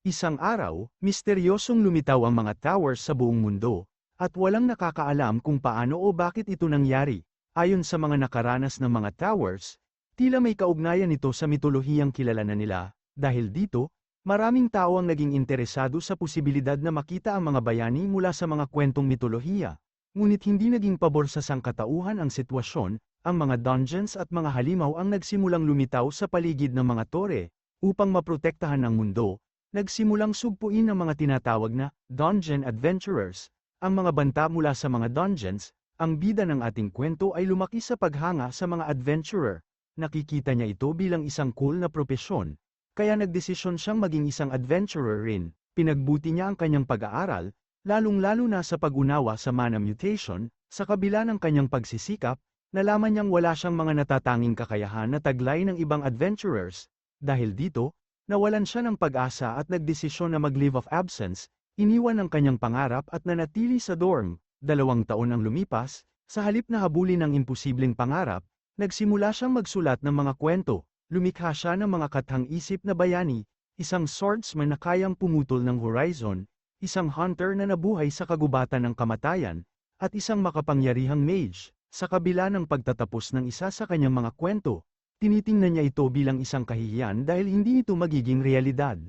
Isang araw, misteryosong lumitaw ang mga towers sa buong mundo, at walang nakakaalam kung paano o bakit ito nangyari. Ayon sa mga nakaranas ng mga towers, tila may kaugnayan ito sa mitolohiyang kilala na nila. Dahil dito, maraming tao ang naging interesado sa posibilidad na makita ang mga bayani mula sa mga kwentong mitolohiya. Ngunit hindi naging pabor sa sangkatauhan ang sitwasyon, ang mga dungeons at mga halimaw ang nagsimulang lumitaw sa paligid ng mga tore, upang maprotektahan ang mundo. Nagsimulang sugpuin ang mga tinatawag na dungeon adventurers, ang mga banta mula sa mga dungeons. Ang bida ng ating kwento ay lumaki sa paghanga sa mga adventurer. Nakikita niya ito bilang isang cool na propesyon, kaya nagdesisyon siyang maging isang adventurer rin. Pinagbuti niya ang kanyang pag-aaral, lalong-lalo na sa pag-unawa sa mana mutation. Sa kabila ng kanyang pagsisikap, nalaman niyang wala siyang mga natatanging kakayahan na taglay ng ibang adventurers. Dahil dito, nawalan siya ng pag-asa at nagdesisyon na mag-leave of absence, iniwan ang kanyang pangarap at nanatili sa dorm. 2 taon ang lumipas, sa halip na habulin ang imposibleng pangarap, nagsimula siyang magsulat ng mga kwento. Lumikha siya ng mga kathang-isip na bayani, isang swordsman na kayang pumutol ng horizon, isang hunter na nabuhay sa kagubatan ng kamatayan, at isang makapangyarihang mage. Sa kabila ng pagtatapos ng isa sa kanyang mga kwento, tinitingnan niya ito bilang isang kahihiyan dahil hindi ito magiging realidad.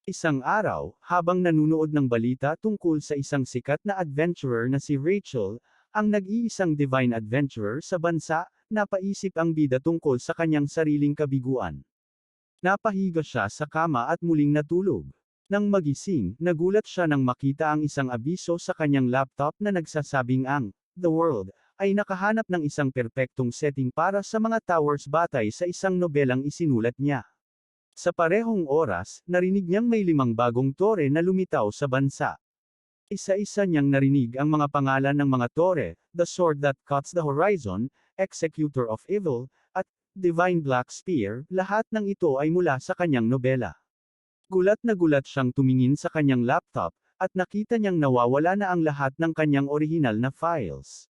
Isang araw, habang nanunood ng balita tungkol sa isang sikat na adventurer na si Rachel, ang nag-iisang divine adventurer sa bansa, napaisip ang bida tungkol sa kanyang sariling kabiguan. Napahiga siya sa kama at muling natulog. Nang magising, nagulat siya nang makita ang isang abiso sa kanyang laptop na nagsasabing ang The World ay nakahanap ng isang perpektong setting para sa mga towers batay sa isang nobelang isinulat niya. Sa parehong oras, narinig niyang may 5 bagong tore na lumitaw sa bansa. Isa-isa niyang narinig ang mga pangalan ng mga tore, The Sword That Cuts the Horizon, Executor of Evil, at Divine Black Spear. Lahat ng ito ay mula sa kanyang nobela. Gulat na gulat siyang tumingin sa kanyang laptop, at nakita niyang nawawala na ang lahat ng kanyang orihinal na files.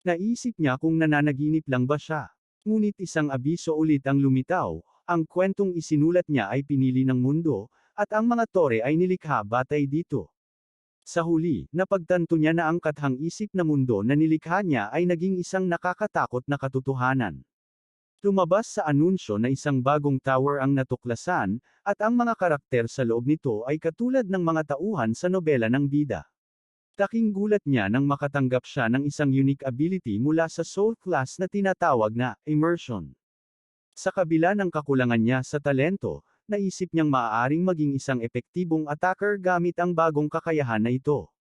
Naisip niya kung nananaginip lang ba siya. Ngunit isang abiso ulit ang lumitaw, ang kwentong isinulat niya ay pinili ng mundo, at ang mga tore ay nilikha batay dito. Sa huli, napagtanto niya na ang kathang-isip na mundo na nilikha niya ay naging isang nakakatakot na katotohanan. Lumabas sa anunsyo na isang bagong tower ang natuklasan, at ang mga karakter sa loob nito ay katulad ng mga tauhan sa nobela ng bida. Taking gulat niya nang makatanggap siya ng isang unique ability mula sa soul class na tinatawag na immersion. Sa kabila ng kakulangan niya sa talento, naisip niyang maaaring maging isang epektibong attacker gamit ang bagong kakayahan na ito.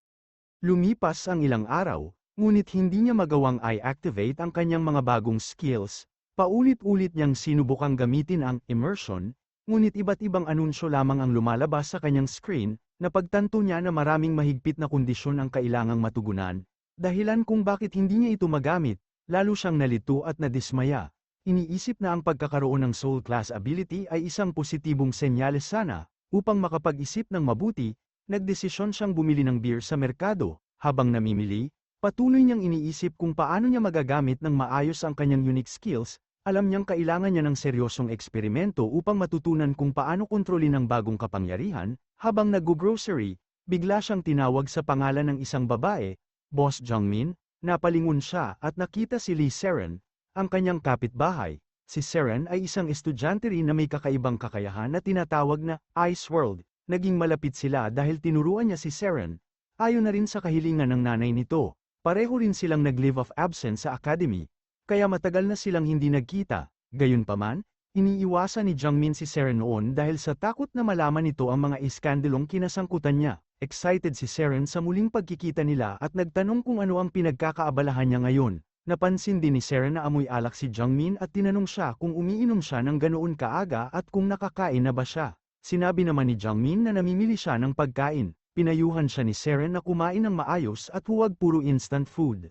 Lumipas ang ilang araw, ngunit hindi niya magawang i-activate ang kanyang mga bagong skills. Paulit-ulit niyang sinubukang gamitin ang immersion, ngunit iba't ibang anunsyo lamang ang lumalabas sa kanyang screen. Napagtanto niya na maraming mahigpit na kondisyon ang kailangang matugunan, dahilan kung bakit hindi niya ito magamit. Lalo siyang nalito at nadismaya. Iniisip na ang pagkakaroon ng soul class ability ay isang positibong senyales sana. Upang makapag-isip ng mabuti, nagdesisyon siyang bumili ng beer sa merkado. Habang namimili, patuloy niyang iniisip kung paano niya magagamit ng maayos ang kanyang unique skills. Alam niyang kailangan niya ng seryosong eksperimento upang matutunan kung paano kontrolin ang bagong kapangyarihan. Habang nag-grocery, bigla siyang tinawag sa pangalan ng isang babae, Boss Jungmin. Napalingon siya at nakita si Lee Seren, ang kanyang kapitbahay. Si Seren ay isang estudyante rin na may kakaibang kakayahan na tinatawag na Ice World. Naging malapit sila dahil tinuruan niya si Seren. Ayon na rin sa kahilingan ng nanay nito, pareho rin silang nag-leave of absence sa academy, kaya matagal na silang hindi nagkita. Gayunpaman, iniiwasan ni Jungmin si Seren noon dahil sa takot na malaman nito ang mga iskandalong kinasangkutan niya. Excited si Seren sa muling pagkikita nila at nagtanong kung ano ang pinagkakaabalahan niya ngayon. Napansin din ni Seren na amoy alak si Jungmin at tinanong siya kung umiinom siya ng ganoon kaaga at kung nakakain na ba siya. Sinabi naman ni Jungmin na namimili siya ng pagkain. Pinayuhan siya ni Seren na kumain ng maayos at huwag puro instant food.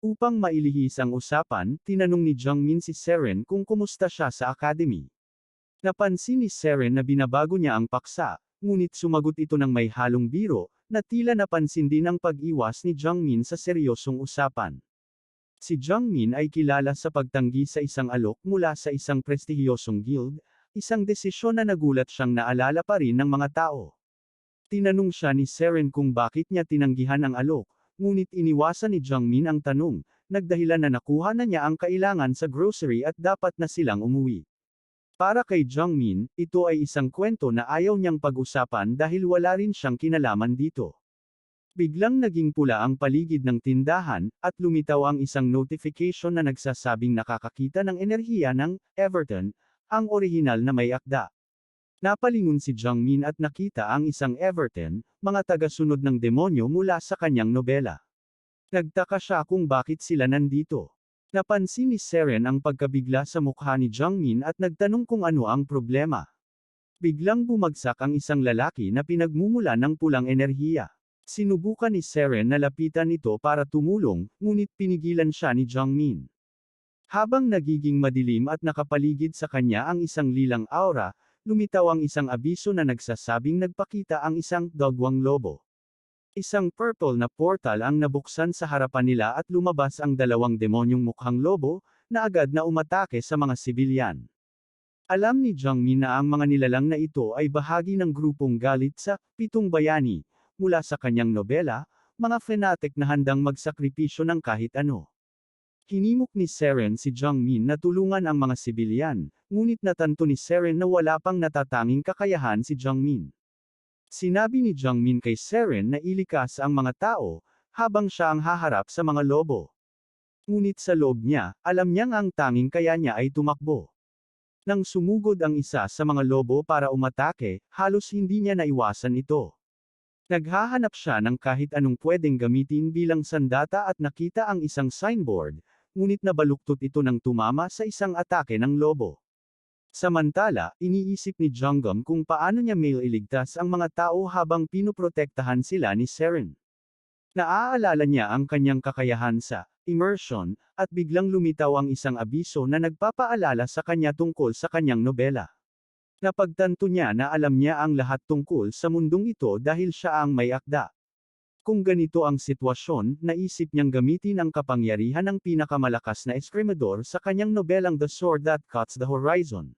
Upang mailihis ang usapan, tinanong ni Jungmin si Seren kung kumusta siya sa academy. Napansin ni Seren na binabago niya ang paksa, ngunit sumagot ito ng may halong biro, na tila napansin din ang pag-iwas ni Jungmin sa seryosong usapan. Si Jungmin ay kilala sa pagtanggi sa isang alok mula sa isang prestihiyosong guild, Isang desisyon na nagulat siyang naalala pa rin ng mga tao. Tinanong siya ni Seren kung bakit niya tinanggihan ang alok, ngunit iniwasan ni Jungmin ang tanong, nagdahilan na nakuha na niya ang kailangan sa grocery at dapat na silang umuwi. Para kay Jungmin, ito ay isang kwento na ayaw niyang pag-usapan dahil wala rin siyang kinalaman dito. Biglang naging pula ang paligid ng tindahan, at lumitaw ang isang notification na nagsasabing nakakakita ng enerhiya ng Everton, ang orihinal na may akda. Napalingon si Jungmin at nakita ang isang Everton, mga tagasunod ng demonyo mula sa kanyang nobela. Nagtaka siya kung bakit sila nandito. Napansin ni Seren ang pagkabigla sa mukha ni Jungmin at nagtanong kung ano ang problema. Biglang bumagsak ang isang lalaki na pinagmumula ng pulang enerhiya. Sinubukan ni Seren na lapitan ito para tumulong, ngunit pinigilan siya ni Jungmin. Habang nagiging madilim at nakapaligid sa kanya ang isang lilang aura, lumitaw ang isang abiso na nagsasabing nagpakita ang isang dagwang lobo. Isang purple na portal ang nabuksan sa harapan nila at lumabas ang dalawang demonyong mukhang lobo, na agad na umatake sa mga sibilyan. Alam ni Jungmin na ang mga nilalang na ito ay bahagi ng grupong galit sa Pitong Bayani, mula sa kanyang nobela, mga fanatic na handang magsakripisyo ng kahit ano. Hinimok ni Seren si Jungmin na tulungan ang mga sibilyan, ngunit natanto ni Seren na wala pang natatanging kakayahan si Jungmin. Sinabi ni Jungmin kay Seren na ilikas ang mga tao, habang siya ang haharap sa mga lobo. Ngunit sa loob niya, alam niyang ang tanging kaya niya ay tumakbo. Nang sumugod ang isa sa mga lobo para umatake, halos hindi niya naiwasan ito. Naghahanap siya ng kahit anong pwedeng gamitin bilang sandata at nakita ang isang signboard, ngunit nabaluktot ito ng tumama sa isang atake ng lobo. Samantala, iniisip ni Jungmin kung paano niya mailigtas ang mga tao habang pinoprotektahan sila ni Seren. Naaalala niya ang kanyang kakayahan sa immersion, at biglang lumitaw ang isang abiso na nagpapaalala sa kanya tungkol sa kanyang nobela. Napagtanto niya na alam niya ang lahat tungkol sa mundong ito dahil siya ang may akda. Kung ganito ang sitwasyon, naisip niyang gamitin ang kapangyarihan ng pinakamalakas na eskrimador sa kanyang nobelang The Sword That Cuts the Horizon.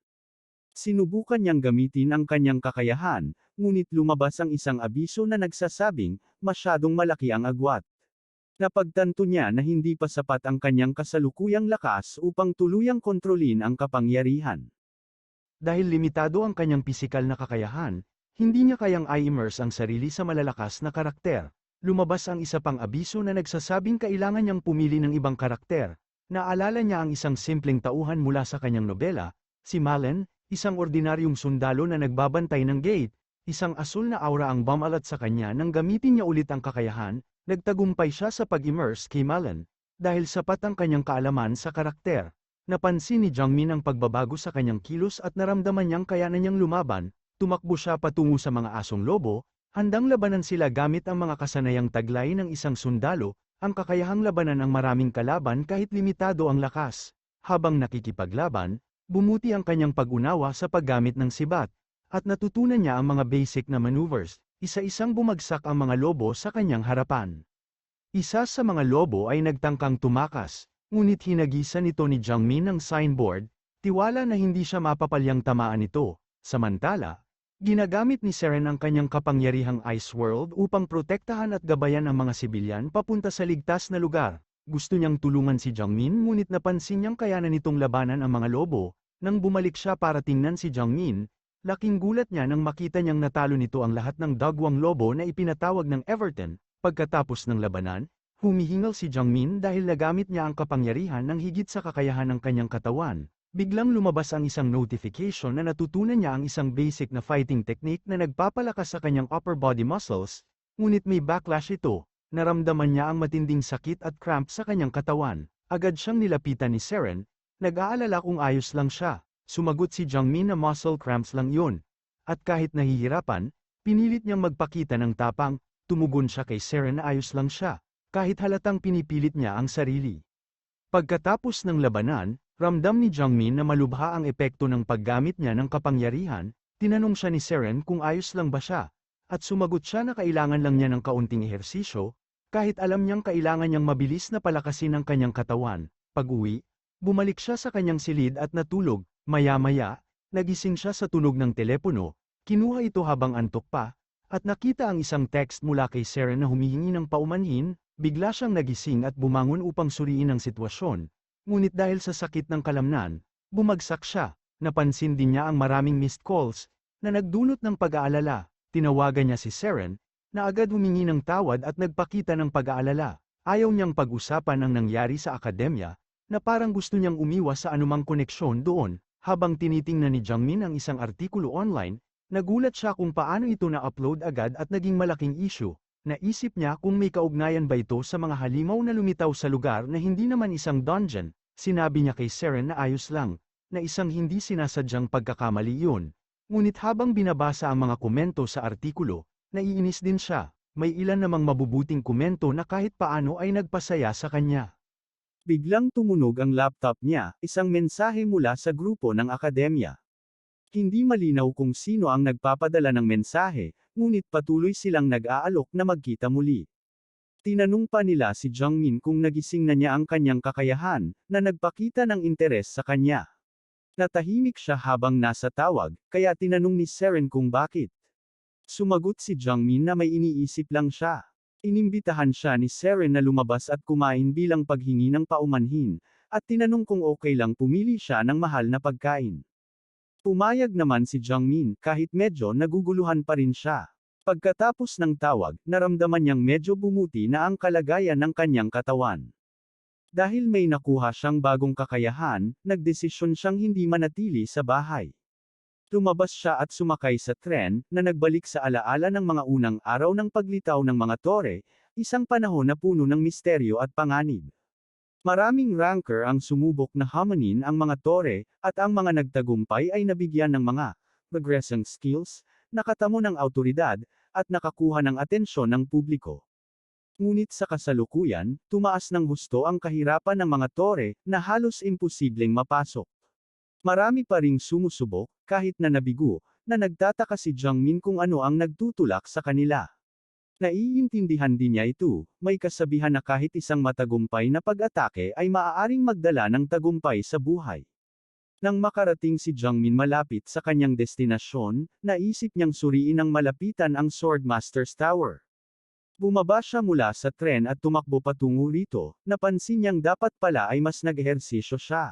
Sinubukan niyang gamitin ang kanyang kakayahan, ngunit lumabas ang isang abiso na nagsasabing, masyadong malaki ang agwat. Napagtanto niya na hindi pa sapat ang kanyang kasalukuyang lakas upang tuluyang kontrolin ang kapangyarihan. Dahil limitado ang kanyang pisikal na kakayahan, hindi niya kayang i-immerse ang sarili sa malalakas na karakter. Lumabas ang isa pang abiso na nagsasabing kailangan niyang pumili ng ibang karakter. Naalala niya ang isang simpleng tauhan mula sa kanyang nobela, si Malen, isang ordinaryong sundalo na nagbabantay ng gate. Isang asul na aura ang bumalat sa kanya nang gamitin niya ulit ang kakayahan. Nagtagumpay siya sa pag-immerse kay Malen, dahil sapat ang kanyang kaalaman sa karakter. Napansin ni Jungmin ang pagbabago sa kanyang kilos at naramdaman niyang kayanan niyang lumaban. Tumakbo siya patungo sa mga asong lobo, handang labanan sila gamit ang mga kasanayang taglay ng isang sundalo, ang kakayahang labanan ang maraming kalaban kahit limitado ang lakas. Habang nakikipaglaban, bumuti ang kanyang pag-unawa sa paggamit ng sibat, at natutunan niya ang mga basic na maneuvers, isa-isang bumagsak ang mga lobo sa kanyang harapan. Isa sa mga lobo ay nagtangkang tumakas, ngunit hinagisan ito ni Jungmin ng signboard, tiwala na hindi siya mapapalyang tamaan ito. Samantala, ginagamit ni Seren ang kanyang kapangyarihang Ice World upang protektahan at gabayan ang mga sibilyan papunta sa ligtas na lugar. Gusto niyang tulungan si Jungmin ngunit napansin niyang kayanan nitong labanan ang mga lobo. Nang bumalik siya para tingnan si Jungmin, laking gulat niya nang makita niyang natalo nito ang lahat ng dagwang lobo na ipinatawag ng Everton. Pagkatapos ng labanan, humihingal si Jungmin dahil nagamit niya ang kapangyarihan ng higit sa kakayahan ng kanyang katawan. Biglang lumabas ang isang notification na natutunan niya ang isang basic na fighting technique na nagpapalakas sa kanyang upper body muscles, ngunit may backlash ito. Naramdaman niya ang matinding sakit at cramp sa kanyang katawan. Agad siyang nilapitan ni Seren, nag-aalala kung ayos lang siya. Sumagot si Jungmin na muscle cramps lang yun. At kahit nahihirapan, pinilit niyang magpakita ng tapang, tumugon siya kay Seren na ayos lang siya, kahit halatang pinipilit niya ang sarili. Pagkatapos ng labanan, ramdam ni Jungmin na malubha ang epekto ng paggamit niya ng kapangyarihan. Tinanong siya ni Seren kung ayos lang ba siya, at sumagot siya na kailangan lang niya ng kaunting ehersisyo, kahit alam niyang kailangan niyang mabilis na palakasin ang kanyang katawan. Pag-uwi, bumalik siya sa kanyang silid at natulog. Maya-maya, Nagising siya sa tunog ng telepono, kinuha ito habang antok pa, at nakita ang isang text mula kay Seren na humihingi ng paumanhin. Bigla siyang nagising at bumangon upang suriin ang sitwasyon. Ngunit dahil sa sakit ng kalamnan, bumagsak siya. Napansin din niya ang maraming missed calls, na nagdulot ng pag-aalala. Tinawagan niya si Seren, na agad humingi ng tawad at nagpakita ng pag-aalala. Ayaw niyang pag-usapan ang nangyari sa akademya, na parang gusto niyang umiwas sa anumang koneksyon doon. Habang tinitingnan ni Jungmin ang isang artikulo online, nagulat siya kung paano ito na-upload agad at naging malaking issue. Naisip niya kung may kaugnayan ba ito sa mga halimaw na lumitaw sa lugar na hindi naman isang dungeon. Sinabi niya kay Seren na ayos lang, na isang hindi sinasadyang pagkakamali yun. Ngunit habang binabasa ang mga komento sa artikulo, naiinis din siya. May ilan namang mabubuting komento na kahit paano ay nagpasaya sa kanya. Biglang tumunog ang laptop niya, isang mensahe mula sa grupo ng akademya. Hindi malinaw kung sino ang nagpapadala ng mensahe, ngunit patuloy silang nag-aalok na magkita muli. Tinanong pa nila si Jungmin kung nagising na niya ang kanyang kakayahan, na nagpakita ng interes sa kanya. Natahimik siya habang nasa tawag, kaya tinanong ni Seren kung bakit. Sumagot si Jungmin na may iniisip lang siya. Inimbitahan siya ni Seren na lumabas at kumain bilang paghingi ng paumanhin, at tinanong kung okay lang pumili siya ng mahal na pagkain. Pumayag naman si Jungmin kahit medyo naguguluhan pa rin siya. Pagkatapos ng tawag, naramdaman niyang medyo bumuti na ang kalagayan ng kanyang katawan. Dahil may nakuha siyang bagong kakayahan, nagdesisyon siyang hindi manatili sa bahay. Lumabas siya at sumakay sa tren, na nagbalik sa alaala ng mga unang araw ng paglitaw ng mga tore, isang panahon na puno ng misteryo at panganib. Maraming ranker ang sumubok na hamanin ang mga tore, at ang mga nagtagumpay ay nabigyan ng mga progressing skills, nakatamo ng awtoridad, at nakakuha ng atensyon ng publiko. Ngunit sa kasalukuyan, tumaas ng husto ang kahirapan ng mga tore, na halos imposibleng mapasok. Marami pa ring sumusubok, kahit na nabigo, na nagtataka si Jungmin kung ano ang nagtutulak sa kanila. Naiintindihan din niya ito, may kasabihan na kahit isang matagumpay na pag-atake ay maaaring magdala ng tagumpay sa buhay. Nang makarating si Jungmin malapit sa kanyang destinasyon, naisip niyang suriin ng malapitan ang Swordmaster's Tower. Bumaba siya mula sa tren at tumakbo patungo rito, napansin niyang dapat pala ay mas nag-ehersisyo siya.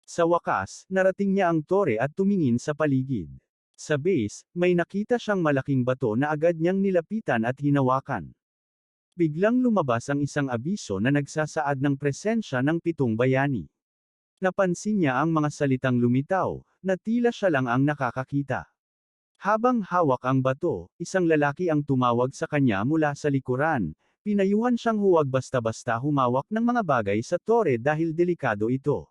Sa wakas, narating niya ang tore at tumingin sa paligid. Sa base, may nakita siyang malaking bato na agad niyang nilapitan at hinawakan. Biglang lumabas ang isang abiso na nagsasaad ng presensya ng 7 bayani. Napansin niya ang mga salitang lumitaw, na tila siya lang ang nakakakita. Habang hawak ang bato, isang lalaki ang tumawag sa kanya mula sa likuran. Pinayuhan siyang huwag basta-basta humawak ng mga bagay sa tore dahil delikado ito.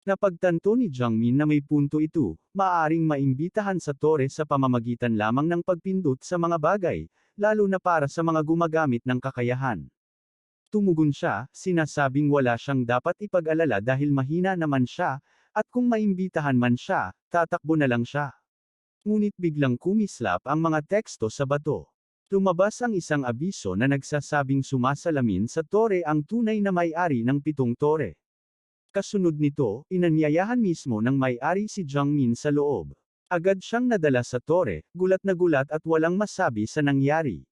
Napagtanto ni Jungmin na may punto ito, maaaring maimbitahan sa tore sa pamamagitan lamang ng pagpindot sa mga bagay, lalo na para sa mga gumagamit ng kakayahan. Tumugon siya, sinasabing wala siyang dapat ipag-alala dahil mahina naman siya, at kung maimbitahan man siya, tatakbo na lang siya. Ngunit biglang kumislap ang mga teksto sa bato. Lumabas ang isang abiso na nagsasabing sumasalamin sa tore ang tunay na may-ari ng 7 tore. Kasunod nito, inanyayahan mismo ng may-ari si Jungmin sa loob. Agad siyang nadala sa tore, gulat na gulat at walang masabi sa nangyari.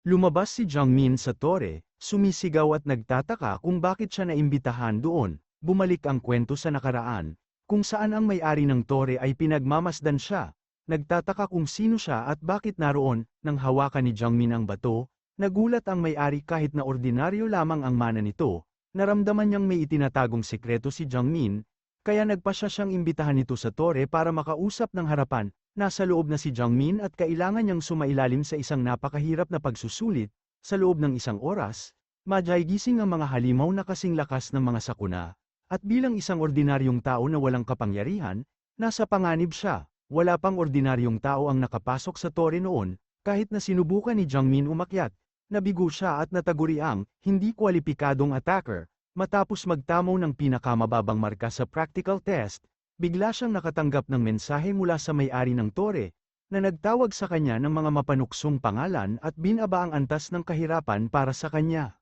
Lumabas si Jungmin sa tore, sumisigaw at nagtataka kung bakit siya naimbitahan doon. Bumalik ang kwento sa nakaraan, kung saan ang may-ari ng tore ay pinagmamasdan siya. Nagtataka kung sino siya at bakit naroon. Nang hawakan ni Jungmin ang bato, nagulat ang may-ari kahit na ordinaryo lamang ang mana nito. Naramdaman niyang may itinatagong sikreto si Jungmin, kaya nagpasya siyang imbitahan ito sa tore para makausap ng harapan. Nasa loob na si Jungmin at kailangan niyang sumailalim sa isang napakahirap na pagsusulit. Sa loob ng isang oras, gising ang mga halimaw na kasing lakas ng mga sakuna, at bilang isang ordinaryong tao na walang kapangyarihan, nasa panganib siya. Wala pang ordinaryong tao ang nakapasok sa tore noon, kahit na sinubukan ni Jungmin umakyat. Nabigo siya at nataguri ang hindi kwalipikadong attacker. Matapos magtamo ng pinakamababang marka sa practical test, bigla siyang nakatanggap ng mensahe mula sa may-ari ng tore, na nagtawag sa kanya ng mga mapanuksong pangalan at binaba ang antas ng kahirapan para sa kanya.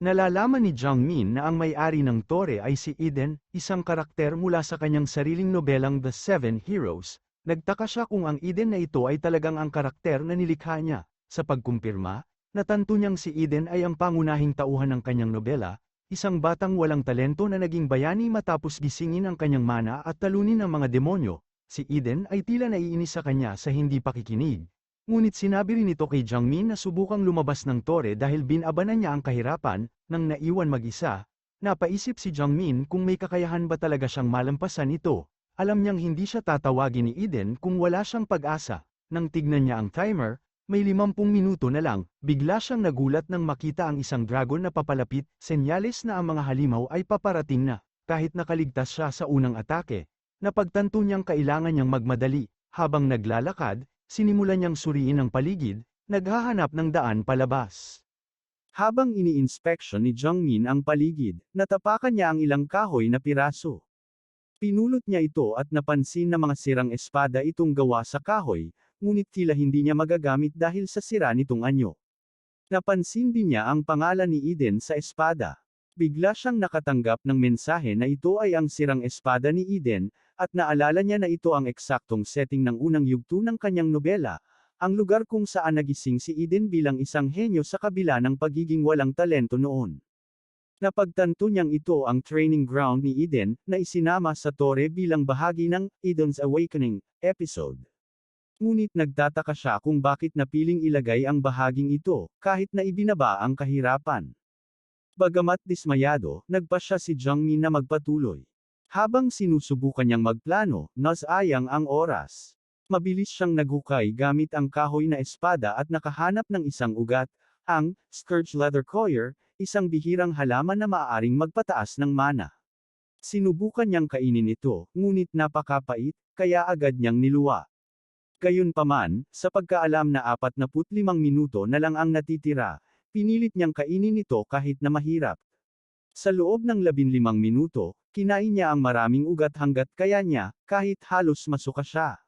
Nalalaman ni Jiang Min na ang may-ari ng tore ay si Eden, isang karakter mula sa kanyang sariling nobelang The Seven Heroes. Nagtaka siya kung ang Eden na ito ay talagang ang karakter na nilikha niya. Sa pagkumpirma, natanto niyang si Eden ay ang pangunahing tauhan ng kanyang nobela, isang batang walang talento na naging bayani matapos gisingin ang kanyang mana at talunin ang mga demonyo. Si Eden ay tila naiinis sa kanya sa hindi pakikinig. Ngunit sinabi rin ito kay Jiang Min na subukang lumabas ng tore dahil binabanan niya ang kahirapan, nang naiwan mag-isa. Napaisip si Jiang Min kung may kakayahan ba talaga siyang malampasan ito. Alam niyang hindi siya tatawagin ni Eden kung wala siyang pag-asa. Nang tignan niya ang timer, may 50 minuto na lang, bigla siyang nagulat nang makita ang isang dragon na papalapit, senyales na ang mga halimaw ay paparating na. Kahit nakaligtas siya sa unang atake, napagtanto niyang kailangan niyang magmadali. Habang naglalakad, sinimulan niyang suriin ang paligid, naghahanap ng daan palabas. Habang ini-inspection ni Jiang Min ang paligid, natapakan niya ang ilang kahoy na piraso. Pinulot niya ito at napansin na mga sirang espada itong gawa sa kahoy, ngunit tila hindi niya magagamit dahil sa sira nitong anyo. Napansin din niya ang pangalan ni Eden sa espada. Bigla siyang nakatanggap ng mensahe na ito ay ang sirang espada ni Eden, at naalala niya na ito ang eksaktong setting ng unang yugto ng kanyang nobela, ang lugar kung saan nagising si Eden bilang isang henyo sa kabila ng pagiging walang talento noon. Napagtanto niyang ito ang training ground ni Eden, na isinama sa tore bilang bahagi ng Eden's Awakening episode. Ngunit nagtataka siya kung bakit napiling ilagay ang bahaging ito, kahit na ibinaba ang kahirapan. Bagamat dismayado, nagpasya si Jiang Min na magpatuloy. Habang sinusubukan niyang magplano, nasayang ang oras. Mabilis siyang naghukay gamit ang kahoy na espada at nakahanap ng isang ugat, ang Scourge Leather Coir, isang bihirang halaman na maaaring magpataas ng mana. Sinubukan niyang kainin ito, ngunit napakapait, kaya agad niyang niluwa. Gayunpaman, sa pagkaalam na 45 minuto na lang ang natitira, pinilit niyang kainin ito kahit na mahirap. Sa loob ng 15 minuto, kinain niya ang maraming ugat hanggat kaya niya, kahit halos masuka siya.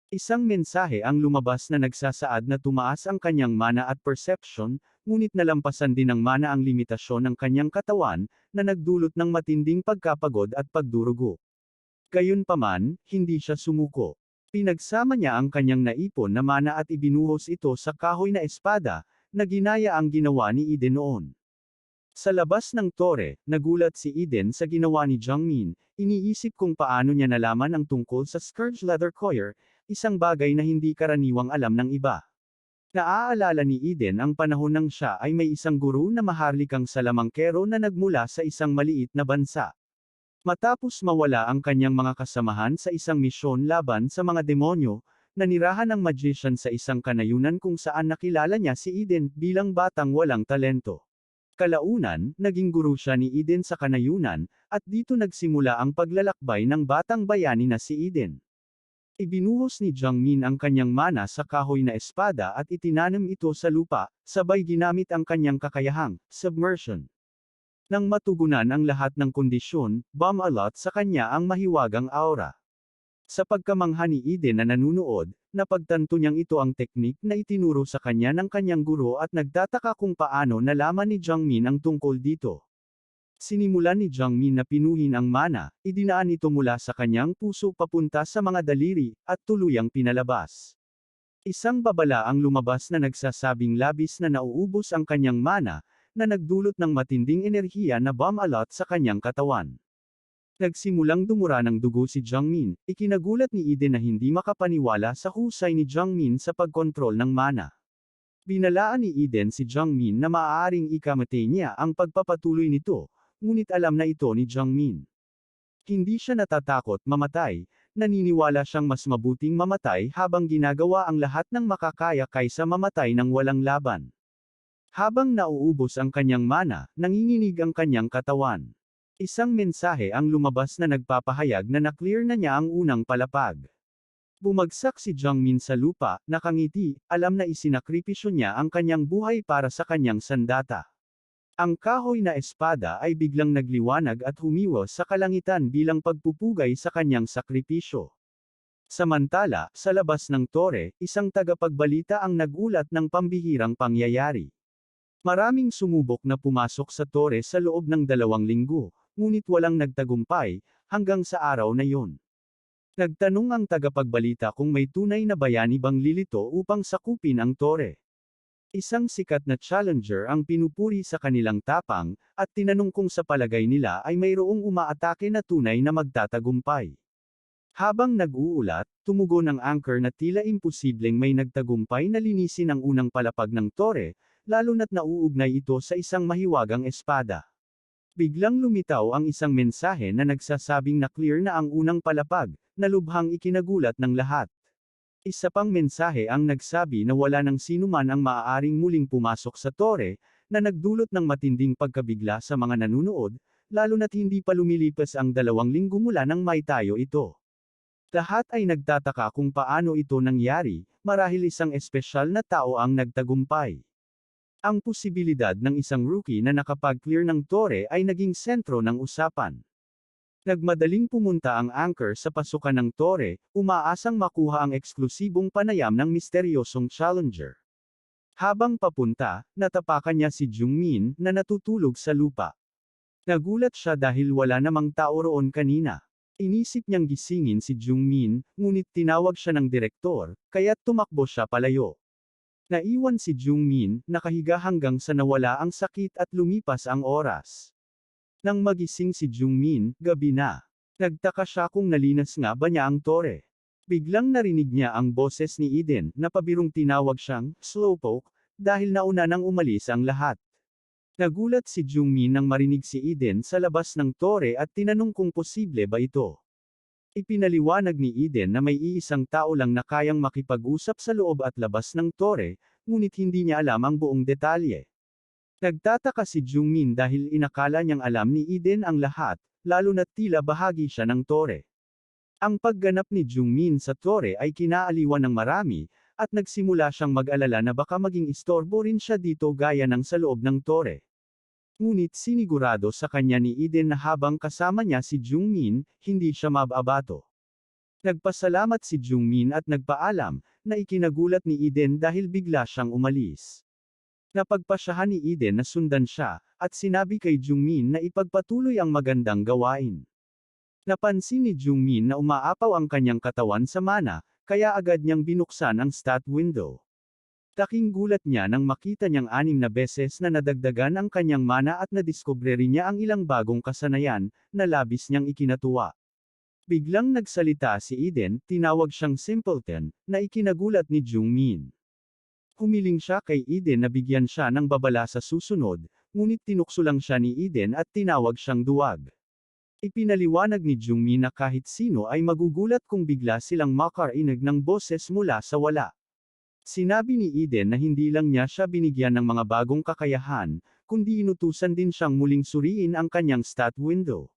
Isang mensahe ang lumabas na nagsasaad na tumaas ang kanyang mana at perception, ngunit nalampasan din ng mana ang limitasyon ng kanyang katawan, na nagdulot ng matinding pagkapagod at pagdurugo. Gayunpaman, hindi siya sumuko. Pinagsama niya ang kanyang naipon na mana at ibinuhos ito sa kahoy na espada, na ginaya ang ginawa ni Eden noon. Sa labas ng tore, nagulat si Eden sa ginawa ni Jiang Min, iniisip kung paano niya nalaman ang tungkol sa Scourge Leather Coir, isang bagay na hindi karaniwang alam ng iba. Naaalala ni Eden ang panahon nang siya ay may isang guru na maharlikang salamangkero na nagmula sa isang maliit na bansa. Matapos mawala ang kanyang mga kasamahan sa isang misyon laban sa mga demonyo, nanirahan ng magician sa isang kanayunan kung saan nakilala niya si Eden bilang batang walang talento. Kalaunan, naging guru siya ni Eden sa kanayunan, at dito nagsimula ang paglalakbay ng batang bayani na si Eden. Ibinuhos ni Jiang Min ang kanyang mana sa kahoy na espada at itinanim ito sa lupa, sabay ginamit ang kanyang kakayahang submersion. Nang matugunan ang lahat ng kondisyon, bumalot sa kanya ang mahiwagang aura. Sa pagkamangha ni Eden na nanunood, napagtanto niyang ito ang teknik na itinuro sa kanya ng kanyang guro at nagtataka kung paano nalaman ni Jiang Min ang tungkol dito. Sinimulan ni Jiang Min na pinuhin ang mana, idinaan ito mula sa kanyang puso papunta sa mga daliri, at tuluyang pinalabas. Isang babala ang lumabas na nagsasabing labis na nauubos ang kanyang mana, na nagdulot ng matinding enerhiya na bumalot sa kanyang katawan. Nagsimulang dumura ng dugo si Jiang Min, ikinagulat ni Eden na hindi makapaniwala sa husay ni Jiang Min sa pagkontrol ng mana. Binalaan ni Eden si Jiang Min na maaaring ikamatay niya ang pagpapatuloy nito, ngunit alam na ito ni Jiang Min. Hindi siya natatakot mamatay, naniniwala siyang mas mabuting mamatay habang ginagawa ang lahat ng makakaya kaysa mamatay ng walang laban. Habang nauubos ang kanyang mana, nanginginig ang kanyang katawan. Isang mensahe ang lumabas na nagpapahayag na na-clear na niya ang unang palapag. Bumagsak si Jiang Min sa lupa, nakangiti, alam na isinakripisyo niya ang kanyang buhay para sa kanyang sandata. Ang kahoy na espada ay biglang nagliwanag at humiwas sa kalangitan bilang pagpupugay sa kanyang sakripisyo. Samantala, sa labas ng tore, isang tagapagbalita ang nagulat ng pambihirang pangyayari. Maraming sumubok na pumasok sa tore sa loob ng 2 linggo, ngunit walang nagtagumpay, hanggang sa araw na yon. Nagtanong ang tagapagbalita kung may tunay na bayani bang lilito upang sakupin ang tore. Isang sikat na challenger ang pinupuri sa kanilang tapang, at tinanong kung sa palagay nila ay mayroong umaatake na tunay na magtatagumpay. Habang nag-uulat, tumugon ang anchor na tila imposibleng may nagtagumpay na linisin ang unang palapag ng tore, lalo na't nauugnay ito sa isang mahiwagang espada. Biglang lumitaw ang isang mensahe na nagsasabing na clear na ang unang palapag, na lubhang ikinagulat ng lahat. Isa pang mensahe ang nagsabi na wala nang sinuman ang maaaring muling pumasok sa tore, na nagdulot ng matinding pagkabigla sa mga nanunood, lalo na't hindi pa lumilipas ang 2 linggo mula nang maitayo ito. Lahat ay nagtataka kung paano ito nangyari, marahil isang espesyal na tao ang nagtagumpay. Ang posibilidad ng isang rookie na nakapag-clear ng tore ay naging sentro ng usapan. Nagmadaling pumunta ang anchor sa pasukan ng tore, umaasang makuha ang eksklusibong panayam ng misteryosong challenger. Habang papunta, natapakan niya si Jungmin na natutulog sa lupa. Nagulat siya dahil wala namang tao roon kanina. Inisip niyang gisingin si Jungmin, ngunit tinawag siya ng direktor, kaya't tumakbo siya palayo. Naiwan si Jungmin, nakahiga hanggang sa nawala ang sakit at lumipas ang oras. Nang magising si Jungmin, gabi na. Nagtaka siya kung nalinas nga ba niya ang tore. Biglang narinig niya ang boses ni Eden, na pabirong tinawag siyang slowpoke, dahil nauna nang umalis ang lahat. Nagulat si Jungmin nang marinig si Eden sa labas ng tore at tinanong kung posible ba ito. Ipinaliwanag ni Eden na may iisang tao lang na kayang makipag-usap sa loob at labas ng tore, ngunit hindi niya alam ang buong detalye. Nagtataka si Jungmin dahil inakala niyang alam ni Eden ang lahat, lalo na't tila bahagi siya ng tore. Ang pagganap ni Jungmin sa tore ay kinaaliwan ng marami, at nagsimula siyang mag-alala na baka maging istorbo rin siya dito gaya ng sa loob ng tore. Ngunit sinigurado sa kanya ni Eden na habang kasama niya si Jungmin, hindi siya mababato. Nagpasalamat si Jungmin at nagpaalam, na ikinagulat ni Eden dahil bigla siyang umalis. Napagpasyahan ni Eden na sundan siya, at sinabi kay Jungmin na ipagpatuloy ang magandang gawain. Napansin ni Jungmin na umaapaw ang kanyang katawan sa mana, kaya agad niyang binuksan ang stat window. Taking gulat niya nang makita niyang 6 na beses na nadagdagan ang kanyang mana at nadiskubre rin niya ang ilang bagong kasanayan, na labis niyang ikinatuwa. Biglang nagsalita si Eden, tinawag siyang simpleton, na ikinagulat ni Jungmin. Humiling siya kay Eden na bigyan siya ng babala sa susunod, ngunit tinukso lang siya ni Eden at tinawag siyang duwag. Ipinaliwanag ni Jungmin na kahit sino ay magugulat kung bigla silang makarinig ng boses mula sa wala. Sinabi ni Eden na hindi lang niya siya binigyan ng mga bagong kakayahan, kundi inutusan din siyang muling suriin ang kanyang stat window.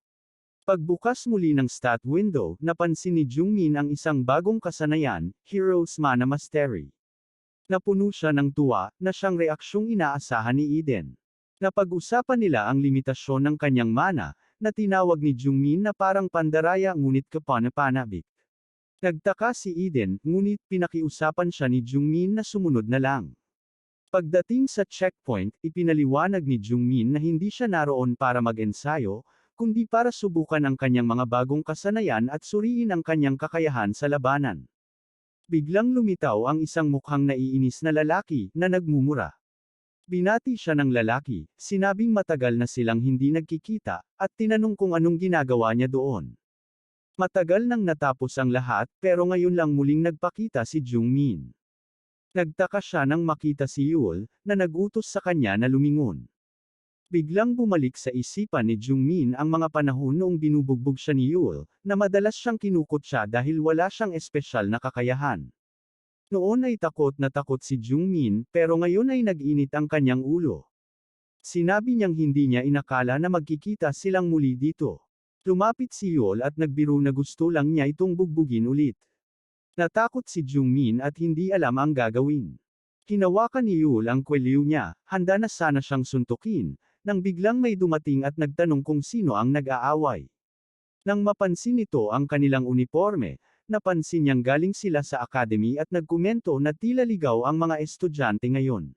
Pagbukas muli ng stat window, napansin ni Jungmin ang isang bagong kasanayan, Hero's Mana Mastery. Napuno siya ng tuwa, na siyang reaksyong inaasahan ni Eden. Napag-usapan nila ang limitasyon ng kanyang mana, na tinawag ni Jungmin na parang pandaraya ngunit kapanapanabik. Nagtaka si Eden, ngunit pinakiusapan siya ni Jungmin na sumunod na lang. Pagdating sa checkpoint, ipinaliwanag ni Jungmin na hindi siya naroon para mag-ensayo, kundi para subukan ang kanyang mga bagong kasanayan at suriin ang kanyang kakayahan sa labanan. Biglang lumitaw ang isang mukhang naiinis na lalaki, na nagmumura. Binati siya ng lalaki, sinabing matagal na silang hindi nagkikita, at tinanong kung anong ginagawa niya doon. Matagal nang natapos ang lahat, pero ngayon lang muling nagpakita si Jungmin. Nagtaka siya nang makita si Yul, na nag-utos sa kanya na lumingon. Biglang bumalik sa isipan ni Jungmin ang mga panahon noong binubugbog siya ni Yul, na madalas siyang kinukutya dahil wala siyang espesyal na kakayahan. Noon ay takot na takot si Jungmin, pero ngayon ay nag-init ang kanyang ulo. Sinabi niyang hindi niya inakala na magkikita silang muli dito. Lumapit si Yul at nagbiro na gusto lang niya itong bugbugin ulit. Natakot si Jungmin at hindi alam ang gagawin. Hinawakan ni Yul ang kwelyo niya, handa na sana siyang suntukin, nang biglang may dumating at nagtanong kung sino ang nag-aaway. Nang mapansin nito ang kanilang uniforme, napansin niyang galing sila sa academy at nagkomento na tila ligaw ang mga estudyante ngayon.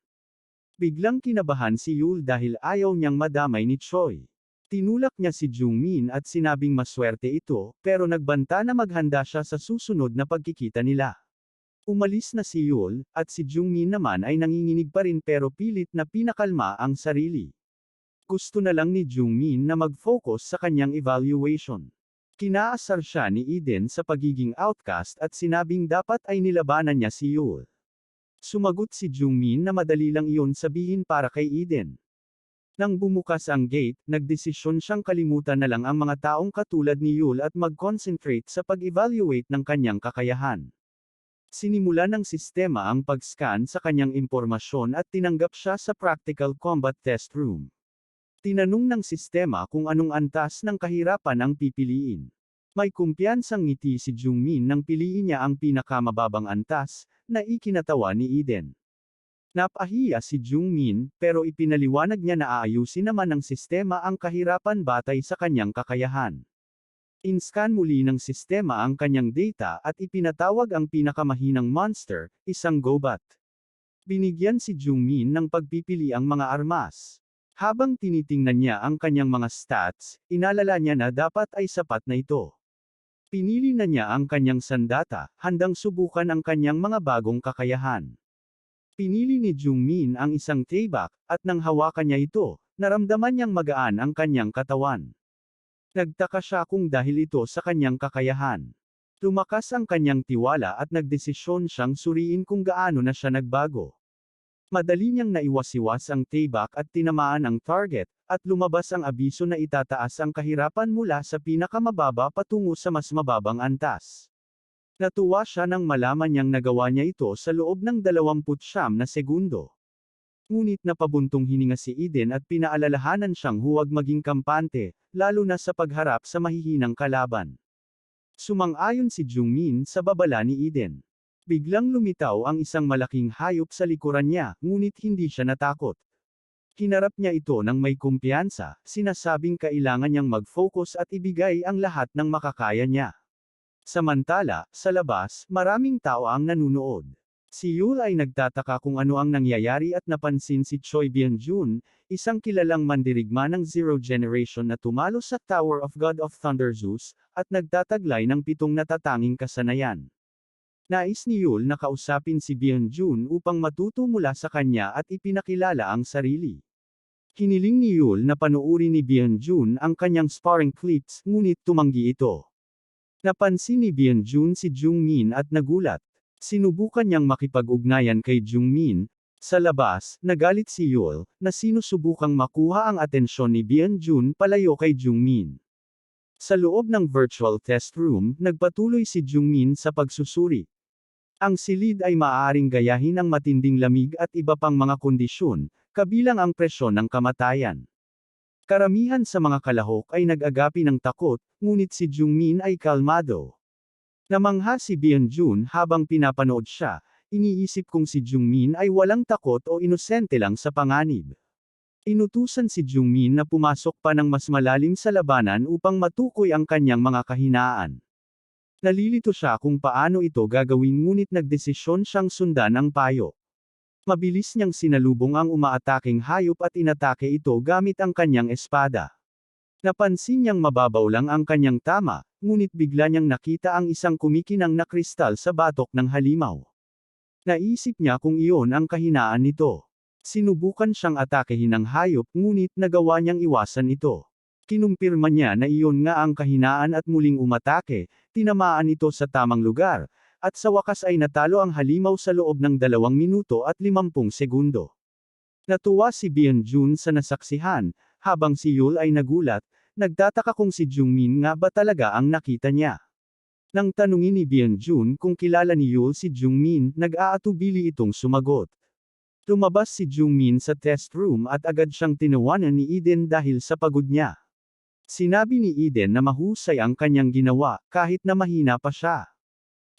Biglang kinabahan si Yul dahil ayaw niyang madamay ni Choi. Tinulak niya si Jungmin at sinabing maswerte ito, pero nagbanta na maghanda siya sa susunod na pagkikita nila. Umalis na si Yul, at si Jungmin naman ay nanginginig pa rin pero pilit na pinakalma ang sarili. Gusto na lang ni Jungmin na mag-focus sa kanyang evaluation. Kinaasar siya ni Eden sa pagiging outcast at sinabing dapat ay nilabanan niya si Yul. Sumagot si Jungmin na madali lang iyon sabihin para kay Eden. Nang bumukas ang gate, nagdesisyon siyang kalimutan na lang ang mga taong katulad ni Yul at mag-concentrate sa pag-evaluate ng kanyang kakayahan. Sinimula ng sistema ang pag-scan sa kanyang impormasyon at tinanggap siya sa practical combat test room. Tinanong ng sistema kung anong antas ng kahirapan ang pipiliin. May kumpiyansang ngiti si Jungmin nang piliin niya ang pinakamababang antas, na ikinatawa ni Eden. Napahiya si Jungmin, pero ipinaliwanag niya na aayusin naman ng sistema ang kahirapan batay sa kanyang kakayahan. In-scan muli ng sistema ang kanyang data at ipinatawag ang pinakamahinang monster, isang gobat. Binigyan si Jungmin ng pagpipili ang mga armas. Habang tinitingnan niya ang kanyang mga stats, inalala niya na dapat ay sapat na ito. Pinili na niya ang kanyang sandata, handang subukan ang kanyang mga bagong kakayahan. Pinili ni Jungmin ang isang taybak, at nang hawakan niya ito, naramdaman niyang magaan ang kanyang katawan. Nagtaka siya kung dahil ito sa kanyang kakayahan. Tumakas ang kanyang tiwala at nagdesisyon siyang suriin kung gaano na siya nagbago. Madali niyang naiwasiwas ang taybak at tinamaan ang target, at lumabas ang abiso na itataas ang kahirapan mula sa pinakamababa patungo sa mas mababang antas. Natuwa siya nang malaman niyang nagawa niya ito sa loob ng 29 na segundo. Ngunit napabuntong hininga si Eden at pinaalalahanan siyang huwag maging kampante, lalo na sa pagharap sa mahihinang kalaban. Sumang-ayon si Jungmin sa babala ni Eden. Biglang lumitaw ang isang malaking hayop sa likuran niya, ngunit hindi siya natakot. Hinarap niya ito ng may kumpiyansa, sinasabing kailangan niyang mag-focus at ibigay ang lahat ng makakaya niya. Samantala, sa labas, maraming tao ang nanunood. Si Yul ay nagtataka kung ano ang nangyayari at napansin si Choi Byung-jun, isang kilalang mandirigma ng Zero Generation na tumalo sa Tower of God of Thunder Zeus, at nagtataglay ng 7 natatanging kasanayan. Nais ni Yul na kausapin si Byung-jun upang matuto mula sa kanya at ipinakilala ang sarili. Hiniling ni Yul na panuuri ni Byung-jun ang kanyang sparring clips, ngunit tumanggi ito. Napansin ni Byung-jun si Jungmin at nagulat. Sinubukan niyang makipag-ugnayan kay Jungmin. Sa labas, nagalit si Yul, na sinusubukang makuha ang atensyon ni Byung-jun palayo kay Jungmin. Sa loob ng virtual test room, nagpatuloy si Jungmin sa pagsusuri. Ang silid ay maaaring gayahin ang matinding lamig at iba pang mga kondisyon, kabilang ang presyon ng kamatayan. Karamihan sa mga kalahok ay nag-agapi ng takot, ngunit si Jungmin ay kalmado. Namangha si Byung-jun habang pinapanood siya, iniisip kung si Jungmin ay walang takot o inosente lang sa panganib. Inutusan si Jungmin na pumasok pa ng mas malalim sa labanan upang matukoy ang kanyang mga kahinaan. Nalilito siya kung paano ito gagawin ngunit nagdesisyon siyang sundan ang payo. Mabilis niyang sinalubong ang umaataking hayop at inatake ito gamit ang kanyang espada. Napansin niyang mababaw lang ang kanyang tama, ngunit bigla niyang nakita ang isang kumikinang na kristal sa batok ng halimaw. Naisip niya kung iyon ang kahinaan nito. Sinubukan siyang atakehin ng hayop ngunit nagawa niyang iwasan ito. Kinumpirma niya na iyon nga ang kahinaan at muling umatake, tinamaan ito sa tamang lugar, at sa wakas ay natalo ang halimaw sa loob ng 2 minuto at 50 segundo. Natuwa si Byung-jun sa nasaksihan, habang si Yul ay nagulat, nagtataka kung si Jungmin nga ba talaga ang nakita niya. Nang tanungin ni Byung-jun kung kilala ni Yul si Jungmin, nag-aatubili itong sumagot. Lumabas si Jungmin sa test room at agad siyang tinawanan ni Eden dahil sa pagod niya. Sinabi ni Eden na mahusay ang kanyang ginawa, kahit na mahina pa siya.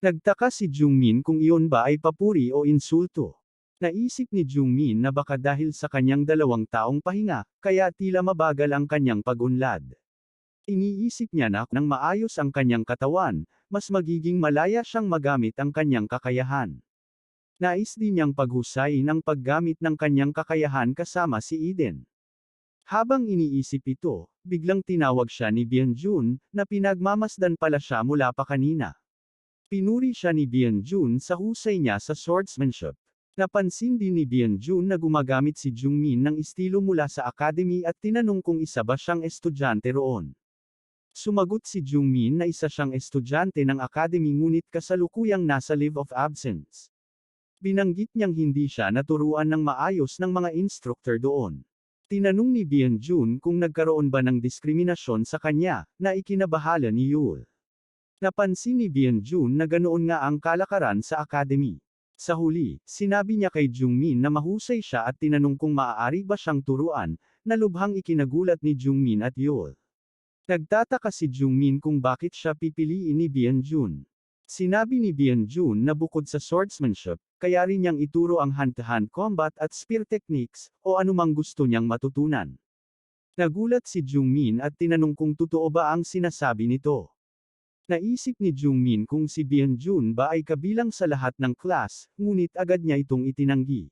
Nagtaka si Jungmin kung iyon ba ay papuri o insulto. Naisip ni Jungmin na baka dahil sa kanyang 2 taong pahinga, kaya tila mabagal ang kanyang pag-unlad. Iniisip niya na nang maayos ang kanyang katawan, mas magiging malaya siyang magamit ang kanyang kakayahan. Nais din niyang paghusayin ang paggamit ng kanyang kakayahan kasama si Eden. Habang iniisip ito, biglang tinawag siya ni Bianjun, na pinagmamasdan pala siya mula pa kanina. Pinuri siya ni Bianjun sa husay niya sa swordsmanship. Napansin din ni Bianjun na gumagamit si Jungmin ng estilo mula sa academy at tinanong kung isa ba siyang estudyante roon. Sumagot si Jungmin na isa siyang estudyante ng academy ngunit kasalukuyang nasa leave of absence. Binanggit niyang hindi siya naturuan ng maayos ng mga instructor doon. Tinanong ni Bianjun kung nagkaroon ba ng diskriminasyon sa kanya, na ikinabahala ni Yul. Napansin ni Bianjun na ganoon nga ang kalakaran sa academy. Sa huli, sinabi niya kay Jungmin na mahusay siya at tinanong kung maaari ba siyang turuan, na lubhang ikinagulat ni Jungmin at Yul. Nagtataka si Jungmin kung bakit siya pipiliin ni Bianjun. Sinabi ni Bianjun na bukod sa swordsmanship, kaya rin niyang ituro ang hand-to-hand combat at spear techniques, o anumang gusto niyang matutunan. Nagulat si Jungmin at tinanong kung totoo ba ang sinasabi nito. Naisip ni Jungmin kung si Bianjun ba ay kabilang sa lahat ng class, ngunit agad niya itong itinanggi.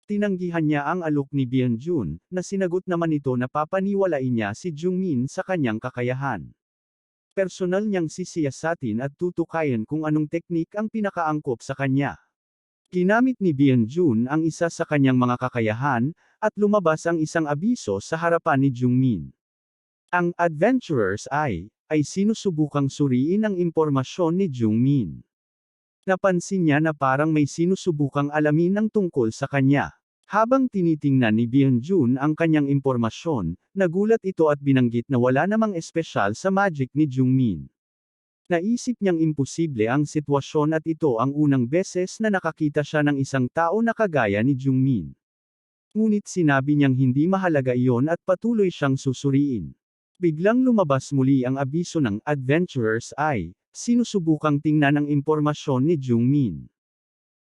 Tinanggihan niya ang alok ni Bianjun, na sinagot naman ito na papaniwalain niya si Jungmin sa kanyang kakayahan. Personal niyang sisiyasatin at tutukayan kung anong teknik ang pinakaangkop sa kanya. Ginamit ni Bianjun ang isa sa kanyang mga kakayahan, at lumabas ang isang abiso sa harapan ni Jungmin. Ang Adventurer's Eye ay sinusubukang suriin ang impormasyon ni Jungmin. Napansin niya na parang may sinusubukang alamin ang tungkol sa kanya. Habang tinitingnan ni Bianjun ang kanyang impormasyon, nagulat ito at binanggit na wala namang espesyal sa magic ni Jungmin. Naisip niyang imposible ang sitwasyon at ito ang unang beses na nakakita siya ng isang tao na kagaya ni Jungmin. Ngunit sinabi niyang hindi mahalaga iyon at patuloy siyang susuriin. Biglang lumabas muli ang abiso ng Adventurer's Eye, sinusubukang tingnan ang impormasyon ni Jungmin.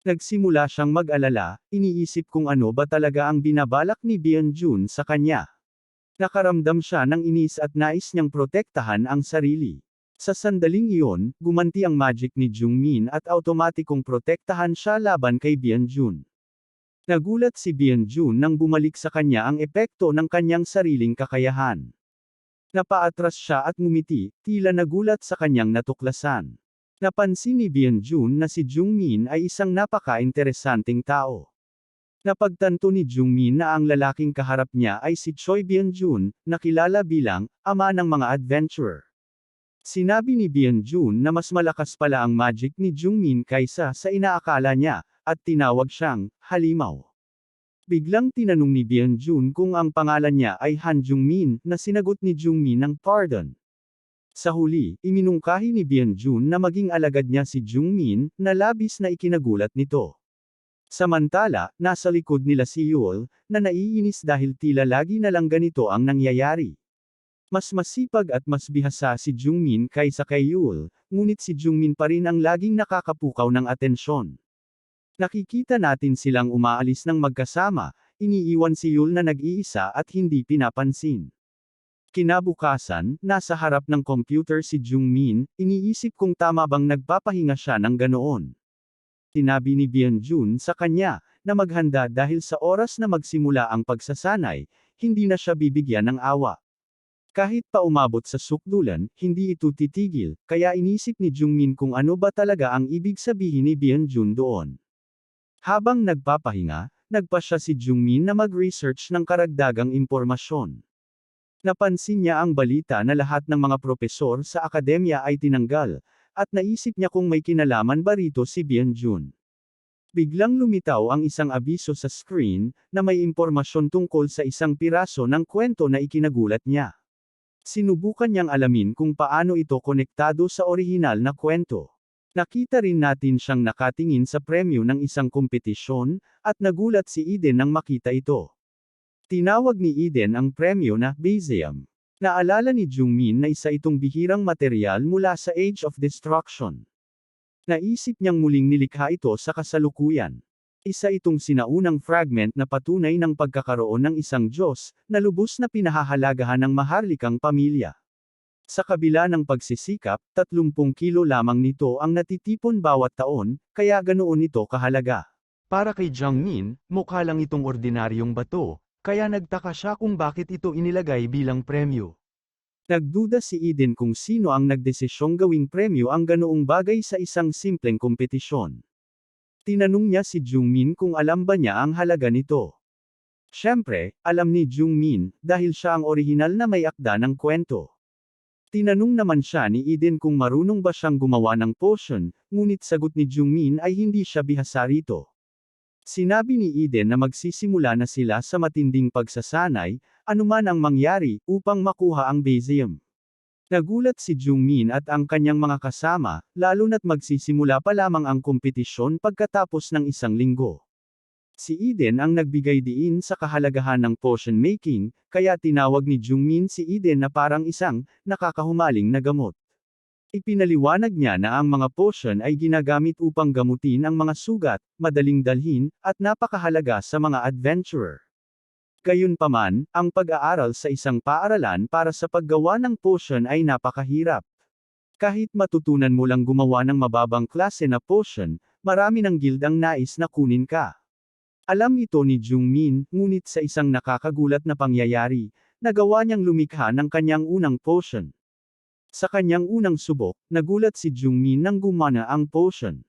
Nagsimula siyang mag-alala, iniisip kung ano ba talaga ang binabalak ni Bianjun sa kanya. Nakaramdam siya ng inis at nais niyang protektahan ang sarili. Sa sandaling iyon, gumanti ang magic ni Jungmin at automatikong protektahan siya laban kay Bianjun. Nagulat si Bianjun nang bumalik sa kanya ang epekto ng kanyang sariling kakayahan. Napaatras siya at ngumiti, tila nagulat sa kanyang natuklasan. Napansin ni Bianjun na si Jungmin ay isang napaka-interesanting tao. Napagtanto ni Jungmin na ang lalaking kaharap niya ay si Choi Bianjun, na kilala bilang ama ng mga adventurer. Sinabi ni Bianjun na mas malakas pala ang magic ni Jungmin kaysa sa inaakala niya, at tinawag siyang halimaw. Biglang tinanong ni Bianjun kung ang pangalan niya ay Han Jungmin, na sinagot ni Jungmin ng pardon. Sa huli, iminungkahi ni Bianjun na maging alagad niya si Jungmin, na labis na ikinagulat nito. Samantala, nasa likod nila si Yul, na naiinis dahil tila lagi na lang ganito ang nangyayari. Mas masipag at mas bihasa si Jungmin kaysa kay Yul, ngunit si Jungmin pa rin ang laging nakakapukaw ng atensyon. Nakikita natin silang umaalis ng magkasama, iniiwan si Yul na nag-iisa at hindi pinapansin. Kinabukasan, nasa harap ng computer si Jungmin, iniisip kung tama bang nagpapahinga siya ng ganoon. Sinabi ni Bianjun sa kanya, na maghanda dahil sa oras na magsimula ang pagsasanay, hindi na siya bibigyan ng awa. Kahit pa umabot sa sukdulan, hindi ito titigil, kaya inisip ni Jungmin kung ano ba talaga ang ibig sabihin ni Bianjun doon. Habang nagpapahinga, nagpa siya si Jungmin na mag-research ng karagdagang impormasyon. Napansin niya ang balita na lahat ng mga propesor sa akademya ay tinanggal, at naisip niya kung may kinalaman ba rito si Bianjun. Biglang lumitaw ang isang abiso sa screen, na may impormasyon tungkol sa isang piraso ng kwento na ikinagulat niya. Sinubukan niyang alamin kung paano ito konektado sa orihinal na kwento. Nakita rin natin siyang nakatingin sa premyo ng isang kompetisyon, at nagulat si Eden nang makita ito. Tinawag ni Eden ang premyo na Bezium. Naalala ni Jungmin na isa itong bihirang material mula sa Age of Destruction. Naisip niyang muling nilikha ito sa kasalukuyan. Isa itong sinaunang fragment na patunay ng pagkakaroon ng isang Diyos, na lubos na pinahahalagahan ng maharlikang pamilya. Sa kabila ng pagsisikap, 30 kilo lamang nito ang natitipon bawat taon, kaya ganoon ito kahalaga. Para kay Jiangmin, mukha lang itong ordinaryong bato, kaya nagtaka siya kung bakit ito inilagay bilang premyo. Nagduda si Eden kung sino ang nagdesisyong gawing premyo ang ganoong bagay sa isang simpleng kompetisyon. Tinanong niya si Jungmin kung alam ba niya ang halaga nito. Siyempre, alam ni Jungmin, dahil siya ang orihinal na may akda ng kwento. Tinanong naman siya ni Eden kung marunong ba siyang gumawa ng potion, ngunit sagot ni Jungmin ay hindi siya bihasa rito. Sinabi ni Eden na magsisimula na sila sa matinding pagsasanay, anuman ang mangyari, upang makuha ang Bezium. Nagulat si Jungmin at ang kanyang mga kasama, lalo na't magsisimula pa lamang ang kompetisyon pagkatapos ng isang linggo. Si Eden ang nagbigay diin sa kahalagahan ng potion making, kaya tinawag ni Jungmin si Eden na parang isang nakakahumaling na gamot. Ipinaliwanag niya na ang mga potion ay ginagamit upang gamutin ang mga sugat, madaling dalhin, at napakahalaga sa mga adventurer. Gayunpaman, ang pag-aaral sa isang paaralan para sa paggawa ng potion ay napakahirap. Kahit matutunan mo lang gumawa ng mababang klase na potion, marami ng guild ang nais na kunin ka. Alam ito ni Jungmin, ngunit sa isang nakakagulat na pangyayari, nagawa niyang lumikha ng kanyang unang potion. Sa kanyang unang subok, nagulat si Jungmin nang gumana ang potion.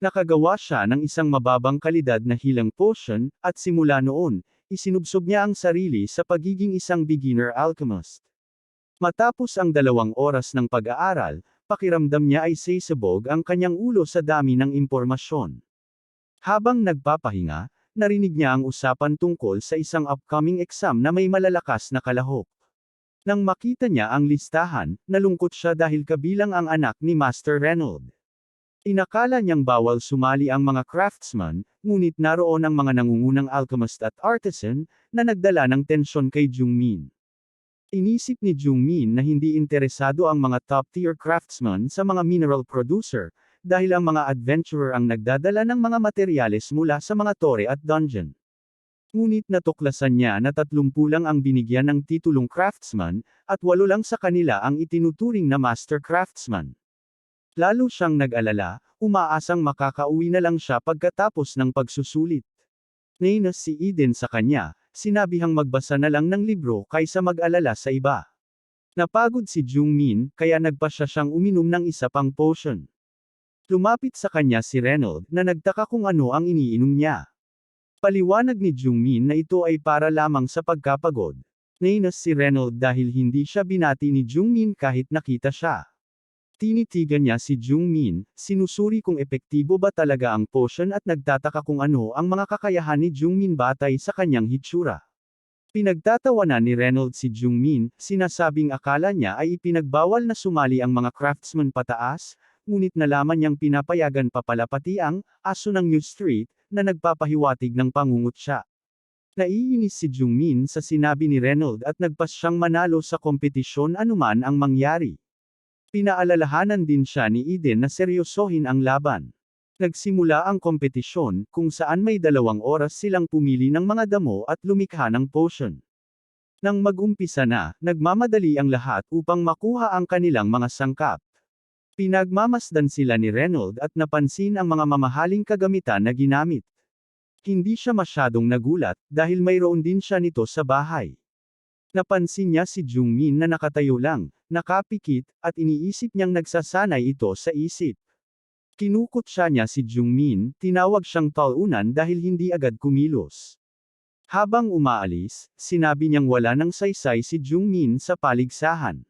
Nakagawa siya ng isang mababang kalidad na hilang potion, at simula noon, isinubsob niya ang sarili sa pagiging isang beginner alchemist. Matapos ang 2 oras ng pag-aaral, pakiramdam niya ay sesabog ang kanyang ulo sa dami ng impormasyon. Habang nagpapahinga, narinig niya ang usapan tungkol sa isang upcoming exam na may malalakas na kalahok. Nang makita niya ang listahan, nalungkot siya dahil kabilang ang anak ni Master Reynold. Inakala niyang bawal sumali ang mga craftsman, ngunit naroon ang mga nangungunang alchemist at artisan, na nagdala ng tensyon kay Jungmin. Inisip ni Jungmin na hindi interesado ang mga top-tier craftsman sa mga mineral producer, dahil ang mga adventurer ang nagdadala ng mga materyales mula sa mga tore at dungeon. Ngunit natuklasan niya na 30 lang ang binigyan ng titulong craftsman, at 8 lang sa kanila ang itinuturing na master craftsman. Lalo siyang nag-alala, umaasang makakauwi na lang siya pagkatapos ng pagsusulit. Nainis si Eden sa kanya, sinabihang magbasa na lang ng libro kaysa mag-alala sa iba. Napagod si Jungmin, kaya nagpasya siyang uminom ng isa pang potion. Lumapit sa kanya si Reynold na nagtaka kung ano ang iniinom niya. Paliwanag ni Jungmin na ito ay para lamang sa pagkapagod. Nainis si Reynold dahil hindi siya binati ni Jungmin kahit nakita siya. Tinitigan niya si Jungmin, sinusuri kung epektibo ba talaga ang potion at nagtataka kung ano ang mga kakayahan ni Jungmin batay sa kanyang hitsura. Pinagtatawanan ni Reynold si Jungmin, sinasabing akala niya ay ipinagbawal na sumali ang mga craftsman pataas, ngunit nalaman niyang pinapayagan pa pala pati ang aso ng New Street, na nagpapahiwatig ng pangungot siya. Naiinis si Jungmin sa sinabi ni Reynold at nagpas siyang manalo sa kompetisyon anuman ang mangyari. Pinaalalahanan din siya ni Eden na seryosohin ang laban. Nagsimula ang kompetisyon, kung saan may 2 oras silang pumili ng mga damo at lumikha ng potion. Nang mag-umpisa na, nagmamadali ang lahat upang makuha ang kanilang mga sangkap. Pinagmamasdan sila ni Reynold at napansin ang mga mamahaling kagamitan na ginamit. Hindi siya masyadong nagulat, dahil mayroon din siya nito sa bahay. Napansin niya si Jungmin na nakatayo lang, nakapikit, at iniisip niyang nagsasanay ito sa isip. Kinukutya niya si Jungmin, tinawag siyang talunan dahil hindi agad kumilos. Habang umaalis, sinabi niyang wala ng saysay si Jungmin sa paligsahan.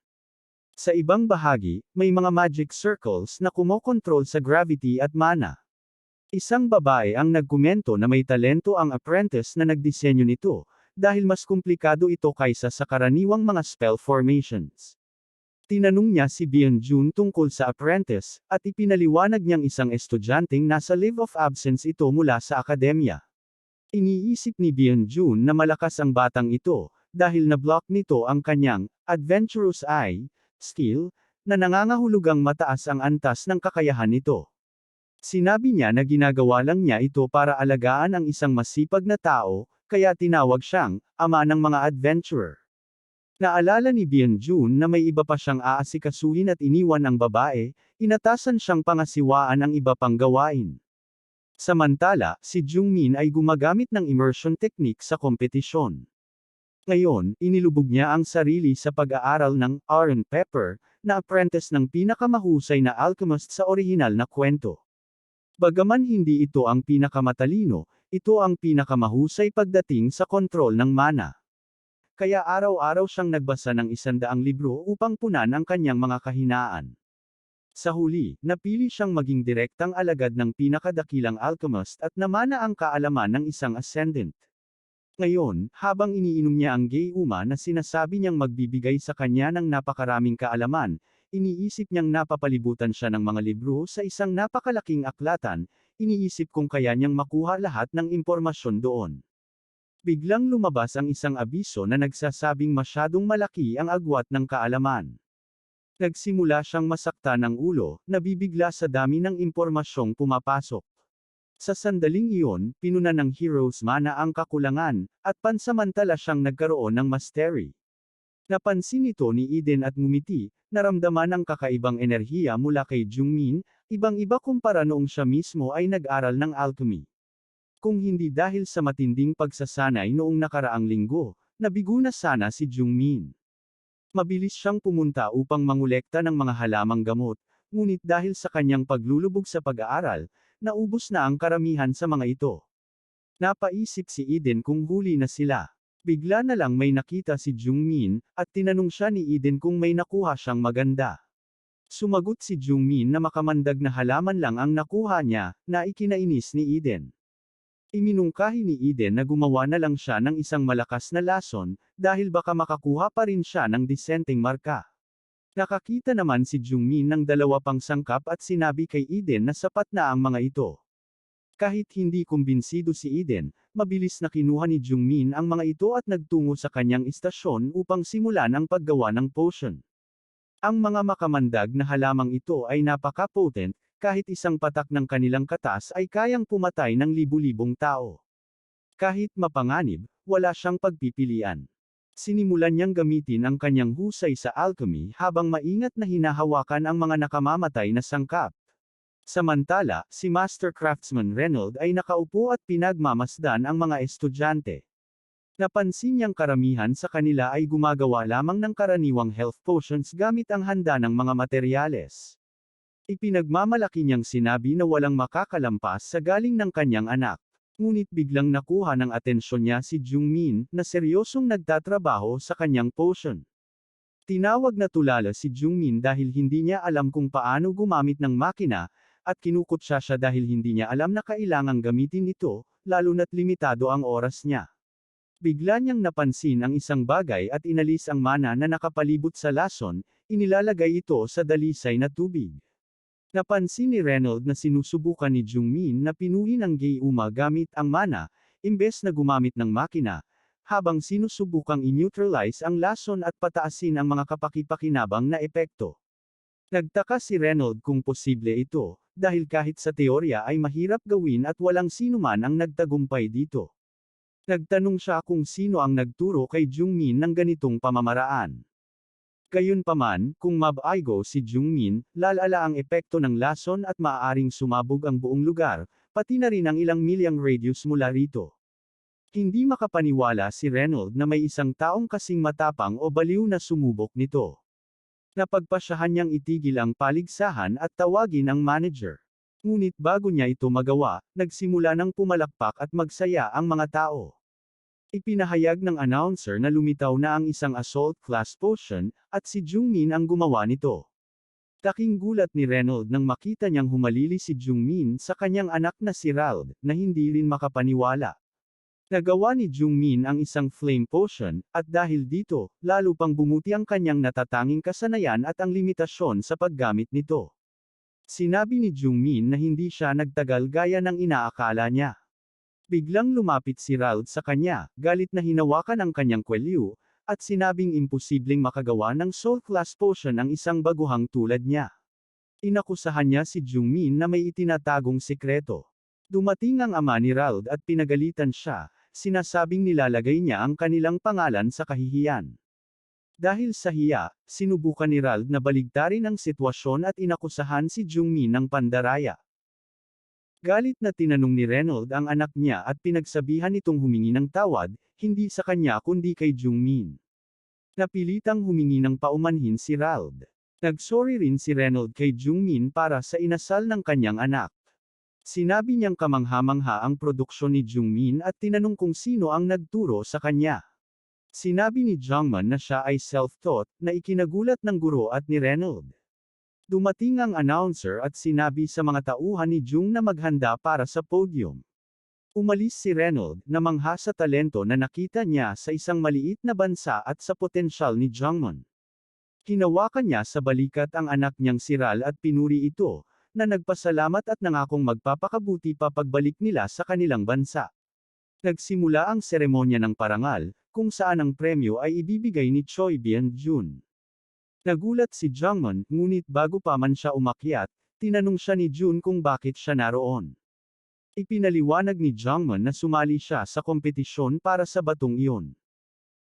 Sa ibang bahagi, may mga magic circles na kumokontrol sa gravity at mana. Isang babae ang nagkomento na may talento ang apprentice na nagdisenyo nito, dahil mas komplikado ito kaysa sa karaniwang mga spell formations. Tinanong niya si Byung-jun tungkol sa apprentice, at ipinaliwanag niyang isang estudyanteng nasa leave of absence ito mula sa akademya. Iniisip ni Byung-jun na malakas ang batang ito, dahil na-block nito ang kanyang adventurous eye skill, na nangangahulugang mataas ang antas ng kakayahan nito. Sinabi niya na ginagawa lang niya ito para alagaan ang isang masipag na tao, kaya tinawag siyang ama ng mga adventurer. Naalala ni Byung-jun na may iba pa siyang aasikasuhin at iniwan ang babae, inatasan siyang pangasiwaan ang iba pang gawain. Samantala, si Jungmin ay gumagamit ng immersion technique sa kompetisyon. Ngayon, inilubog niya ang sarili sa pag-aaral ng Aaron Pepper, na apprentice ng pinakamahusay na alchemist sa orihinal na kwento. Bagaman hindi ito ang pinakamatalino, ito ang pinakamahusay pagdating sa kontrol ng mana. Kaya araw-araw siyang nagbasa ng 100 libro upang punan ang kanyang mga kahinaan. Sa huli, napili siyang maging direktang alagad ng pinakadakilang alchemist at namana ang kaalaman ng isang ascendant. Ngayon, habang iniinom niya ang Gayuma na sinasabi niyang magbibigay sa kanya ng napakaraming kaalaman, iniisip niyang napapalibutan siya ng mga libro sa isang napakalaking aklatan, iniisip kung kaya niyang makuha lahat ng impormasyon doon. Biglang lumabas ang isang abiso na nagsasabing masyadong malaki ang agwat ng kaalaman. Nagsimula siyang masakta ng ulo, nabibigla sa dami ng impormasyong pumapasok. Sa sandaling iyon, pinunan ng Hero's Mana ang kakulangan, at pansamantala siyang nagkaroon ng mastery. Napansin ito ni Eden at ngumiti, naramdaman ang kakaibang enerhiya mula kay Jungmin, ibang-iba kumpara noong siya mismo ay nag-aral ng alchemy. Kung hindi dahil sa matinding pagsasanay noong nakaraang linggo, nabigo na sana si Jungmin. Mabilis siyang pumunta upang mangolekta ng mga halamang gamot, ngunit dahil sa kanyang paglulubog sa pag-aaral, naubos na ang karamihan sa mga ito. Napaisip si Eden kung huli na sila. Bigla na lang may nakita si Jungmin, at tinanong siya ni Eden kung may nakuha siyang maganda. Sumagot si Jungmin na makamandag na halaman lang ang nakuha niya, na ikinainis ni Eden. Iminungkahi ni Eden na gumawa na lang siya ng isang malakas na lason, dahil baka makakuha pa rin siya ng disenteng marka. Nakakita naman si Jungmin ng dalawa pang sangkap at sinabi kay Eden na sapat na ang mga ito. Kahit hindi kumbinsido si Eden, mabilis na kinuha ni Jungmin ang mga ito at nagtungo sa kanyang istasyon upang simulan ang paggawa ng potion. Ang mga makamandag na halamang ito ay napaka-potent, kahit isang patak ng kanilang katas ay kayang pumatay ng libu-libong tao. Kahit mapanganib, wala siyang pagpipilian. Sinimulan niyang gamitin ang kanyang husay sa alchemy habang maingat na hinahawakan ang mga nakamamatay na sangkap. Samantala, si Master Craftsman Reynold ay nakaupo at pinagmamasdan ang mga estudyante. Napansin niyang karamihan sa kanila ay gumagawa lamang ng karaniwang health potions gamit ang handa ng mga materyales. Ipinagmamalaki niyang sinabi na walang makakalampas sa galing ng kanyang anak. Ngunit biglang nakuha ng atensyon niya si Jungmin, na seryosong nagtatrabaho sa kanyang potion. Tinawag na tulala si Jungmin dahil hindi niya alam kung paano gumamit ng makina, at kinukutya siya dahil hindi niya alam na kailangang gamitin ito, lalo na't limitado ang oras niya. Bigla niyang napansin ang isang bagay at inalis ang mana na nakapalibot sa lason, inilalagay ito sa dalisay na tubig. Napansin ni Reynold na sinusubukan ni Jungmin na pinuhin ang Gayuma gamit ang mana, imbes na gumamit ng makina, habang sinusubukang i-neutralize ang lason at pataasin ang mga kapaki-pakinabang na epekto. Nagtaka si Reynold kung posible ito, dahil kahit sa teorya ay mahirap gawin at walang sinuman ang nagtagumpay dito. Nagtanong siya kung sino ang nagturo kay Jungmin ng ganitong pamamaraan. Gayunpaman, kung mab-aigo si Jungmin, lalala ang epekto ng lason at maaaring sumabog ang buong lugar, pati na rin ang ilang milyang radius mula rito. Hindi makapaniwala si Reynold na may isang taong kasing matapang o baliw na sumubok nito. Napagpasyahan niyang itigil ang paligsahan at tawagin ang manager. Ngunit bago niya ito magawa, nagsimula ng pumalakpak at magsaya ang mga tao. Ipinahayag ng announcer na lumitaw na ang isang assault class potion, at si Jungmin ang gumawa nito. Taking gulat ni Reynold nang makita niyang humalili si Jungmin sa kanyang anak na si Rald, na hindi rin makapaniwala. Nagawa ni Jungmin ang isang flame potion, at dahil dito, lalo pang bumuti ang kanyang natatanging kasanayan at ang limitasyon sa paggamit nito. Sinabi ni Jungmin na hindi siya nagtagal gaya ng inaakala niya. Biglang lumapit si Rald sa kanya, galit na hinawakan ang kanyang kwelyo, at sinabing imposibleng makagawa ng soul class potion ang isang baguhang tulad niya. Inakusahan niya si Jungmin na may itinatagong sikreto. Dumating ang ama ni Rald at pinagalitan siya, sinasabing nilalagay niya ang kanilang pangalan sa kahihiyan. Dahil sa hiya, sinubukan ni Rald na baligtarin ang sitwasyon at inakusahan si Jungmin ng pandaraya. Galit na tinanong ni Reynold ang anak niya at pinagsabihan itong humingi ng tawad, hindi sa kanya kundi kay Jungmin. Napilitang humingi ng paumanhin si Rald. Nagsorry rin si Reynold kay Jungmin para sa inasal ng kanyang anak. Sinabi niyang kamangha-mangha ang produksyon ni Jungmin at tinanong kung sino ang nagturo sa kanya. Sinabi ni Jungmin na siya ay self-taught, na ikinagulat ng guro at ni Reynold. Dumating ang announcer at sinabi sa mga tauhan ni Jung na maghanda para sa podium. Umalis si Reynold, namangha sa talento na nakita niya sa isang maliit na bansa at sa potensyal ni Jungmin. Hinawakan niya sa balikat ang anak niyang si Ral at pinuri ito, na nagpasalamat at nangakong magpapakabuti pa pagbalik nila sa kanilang bansa. Nagsimula ang seremonya ng parangal, kung saan ang premyo ay ibibigay ni Choi Byung-jun. Nagulat si Jungmin, ngunit bago pa man siya umakyat, tinanong siya ni Jun kung bakit siya naroon. Ipinaliwanag ni Jungmin na sumali siya sa kompetisyon para sa batong iyon.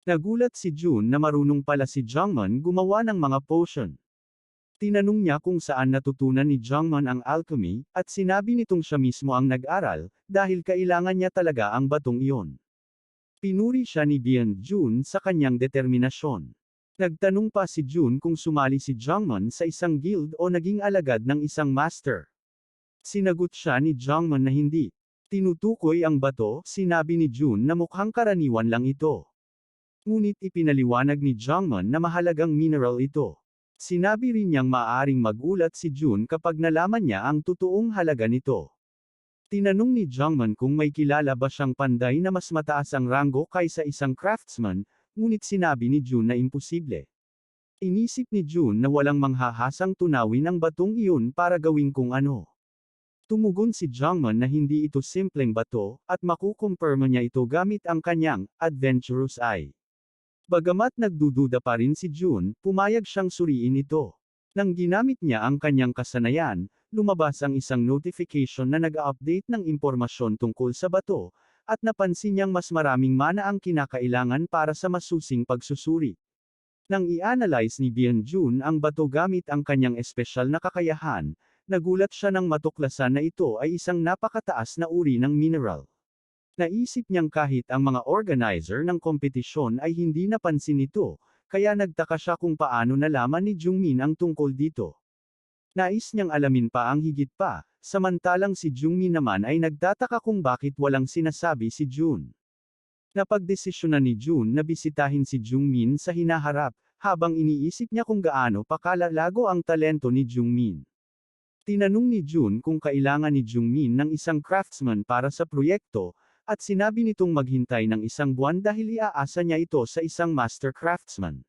Nagulat si Jun na marunong pala si Jungmin gumawa ng mga potion. Tinanong niya kung saan natutunan ni Jungmin ang alchemy, at sinabi nitong siya mismo ang nag-aral, dahil kailangan niya talaga ang batong iyon. Pinuri siya ni Byung-jun sa kanyang determinasyon. Nagtanong pa si Jun kung sumali si Jungmin sa isang guild o naging alagad ng isang master. Sinagot siya ni Jungmin na hindi. Tinutukoy ang bato, sinabi ni Jun na mukhang karaniwan lang ito. Ngunit ipinaliwanag ni Jungmin na mahalagang mineral ito. Sinabi rin niyang maaaring magulat si Jun kapag nalaman niya ang totoong halaga nito. Tinanong ni Jungmin kung may kilala ba siyang panday na mas mataas ang ranggo kaysa isang craftsman, ngunit sinabi ni Jun na imposible. Inisip ni Jun na walang manghahasang tunawin ang batong iyon para gawing kung ano. Tumugon si Jungmin na hindi ito simpleng bato, at makukumpirma niya ito gamit ang kanyang adventurous eye. Bagamat nagdududa pa rin si Jun, pumayag siyang suriin ito. Nang ginamit niya ang kanyang kasanayan, lumabas ang isang notification na nag-update ng impormasyon tungkol sa bato, at napansin niyang mas maraming mana ang kinakailangan para sa masusing pagsusuri. Nang i-analyze ni Byung-jun ang bato gamit ang kanyang espesyal na kakayahan, nagulat siya nang matuklasan na ito ay isang napakataas na uri ng mineral. Naisip niyang kahit ang mga organizer ng kompetisyon ay hindi napansin ito, kaya nagtaka siya kung paano nalaman ni Jungmin ang tungkol dito. Nais niyang alamin pa ang higit pa, samantalang si Jungmin naman ay nagtataka kung bakit walang sinasabi si Jun. Napagdesisyonan ni Jun na bisitahin si Jungmin sa hinaharap, habang iniisip niya kung gaano pa kalalago ang talento ni Jungmin. Tinanong ni Jun kung kailangan ni Jungmin ng isang craftsman para sa proyekto, at sinabi nitong maghintay ng isang buwan dahil iaasa niya ito sa isang master craftsman.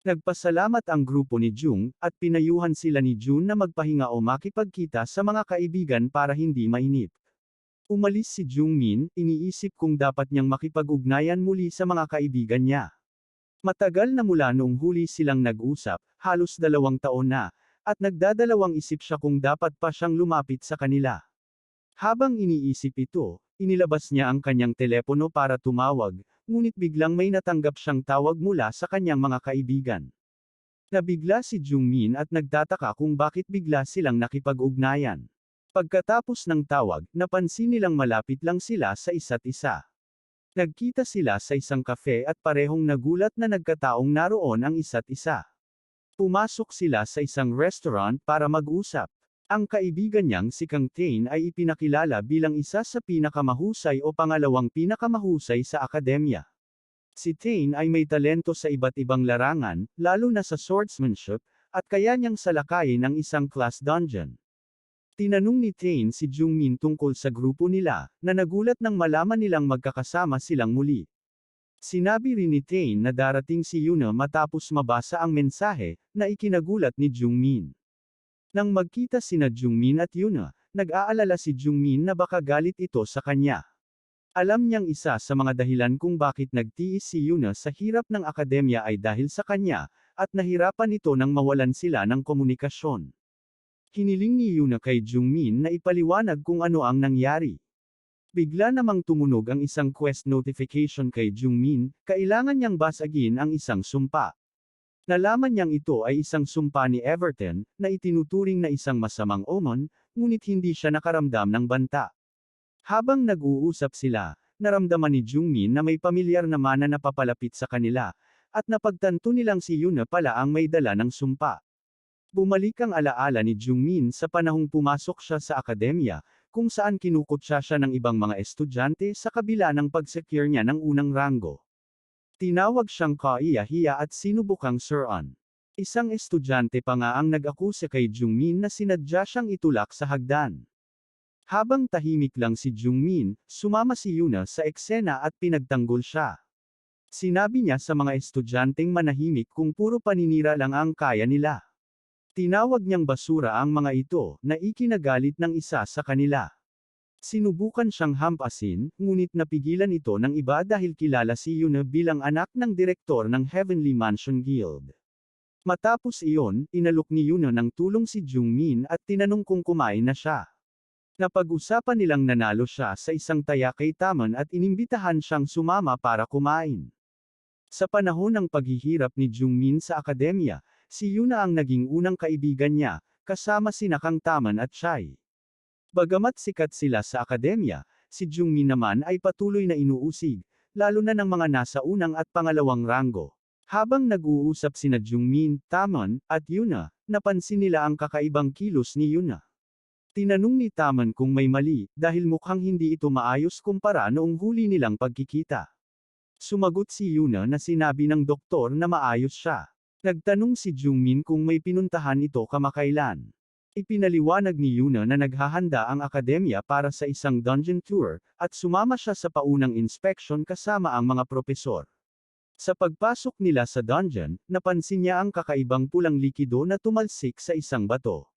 Nagpasalamat ang grupo ni Jung, at pinayuhan sila ni Jun na magpahinga o makipagkita sa mga kaibigan para hindi mainip. Umalis si Jungmin, iniisip kung dapat niyang makipag-ugnayan muli sa mga kaibigan niya. Matagal na mula noong huli silang nag-usap, halos 2 taon na, at nagdadalawang isip siya kung dapat pa siyang lumapit sa kanila. Habang iniisip ito, inilabas niya ang kanyang telepono para tumawag, ngunit biglang may natanggap siyang tawag mula sa kanyang mga kaibigan. Nabigla si Jungmin at nagtataka kung bakit bigla silang nakipag-ugnayan. Pagkatapos ng tawag, napansin nilang malapit lang sila sa isa't isa. Nagkita sila sa isang kafe at parehong nagulat na nagkataong naroon ang isa't isa. Pumasok sila sa isang restaurant para mag-usap. Ang kaibigan niyang si Kang Tain ay ipinakilala bilang isa sa pinakamahusay o pangalawang pinakamahusay sa akademya. Si Tain ay may talento sa iba't ibang larangan, lalo na sa swordsmanship, at kaya niyang salakayin ang isang class dungeon. Tinanong ni Tain si Jungmin tungkol sa grupo nila, na nagulat nang malaman nilang magkakasama silang muli. Sinabi rin ni Tain na darating si Yuna matapos mabasa ang mensahe, na ikinagulat ni Jungmin. Nang magkita sina Jungmin at Yuna, nag-aalala si Jungmin na baka galit ito sa kanya. Alam niyang isa sa mga dahilan kung bakit nagtiis si Yuna sa hirap ng akademya ay dahil sa kanya, at nahirapan ito nang mawalan sila ng komunikasyon. Hiniling ni Yuna kay Jungmin na ipaliwanag kung ano ang nangyari. Bigla namang tumunog ang isang quest notification kay Jungmin, kailangan niyang basagin ang isang sumpa. Nalaman niyang ito ay isang sumpa ni Everton, na itinuturing na isang masamang omen, ngunit hindi siya nakaramdam ng banta. Habang nag-uusap sila, naramdaman ni Jungmin na may pamilyar na mana na papalapit sa kanila, at napagtanto nilang si Yuna pala ang may dala ng sumpa. Bumalik ang alaala ni Jungmin sa panahong pumasok siya sa akademya, kung saan kinukutsa siya ng ibang mga estudyante sa kabila ng pag-secure niya ng unang ranggo. Tinawag siyang kaiya-hiya at sinubukang suruan. Isang estudyante pa nga ang nag-akusa kay Jungmin na sinadya siyang itulak sa hagdan. Habang tahimik lang si Jungmin, sumama si Yuna sa eksena at pinagtanggol siya. Sinabi niya sa mga estudyanteng manahimik kung puro paninira lang ang kaya nila. Tinawag niyang basura ang mga ito, na ikinagalit ng isa sa kanila. Sinubukan siyang hampasin, ngunit napigilan ito ng iba dahil kilala si Yuna bilang anak ng direktor ng Heavenly Mansion Guild. Matapos iyon, inalok ni Yuna ng tulong si Jungmin at tinanong kung kumain na siya. Napag-usapan nilang nanalo siya sa isang taya kay Tamon at inimbitahan siyang sumama para kumain. Sa panahon ng paghihirap ni Jungmin sa akademya, si Yuna ang naging unang kaibigan niya, kasama sina Kang Taman at Chai. Bagamat sikat sila sa akademya, si Jungmin naman ay patuloy na inuusig, lalo na ng mga nasa unang at pangalawang ranggo. Habang nag-uusap sina Jungmin, Taman, at Yuna, napansin nila ang kakaibang kilos ni Yuna. Tinanong ni Taman kung may mali, dahil mukhang hindi ito maayos kumpara noong huli nilang pagkikita. Sumagot si Yuna na sinabi ng doktor na maayos siya. Nagtanong si Jungmin kung may pinuntahan ito kamakailan. Ipinaliwanag ni Yuna na naghahanda ang akademya para sa isang dungeon tour, at sumama siya sa paunang inspection kasama ang mga propesor. Sa pagpasok nila sa dungeon, napansin niya ang kakaibang pulang likido na tumalsik sa isang bato.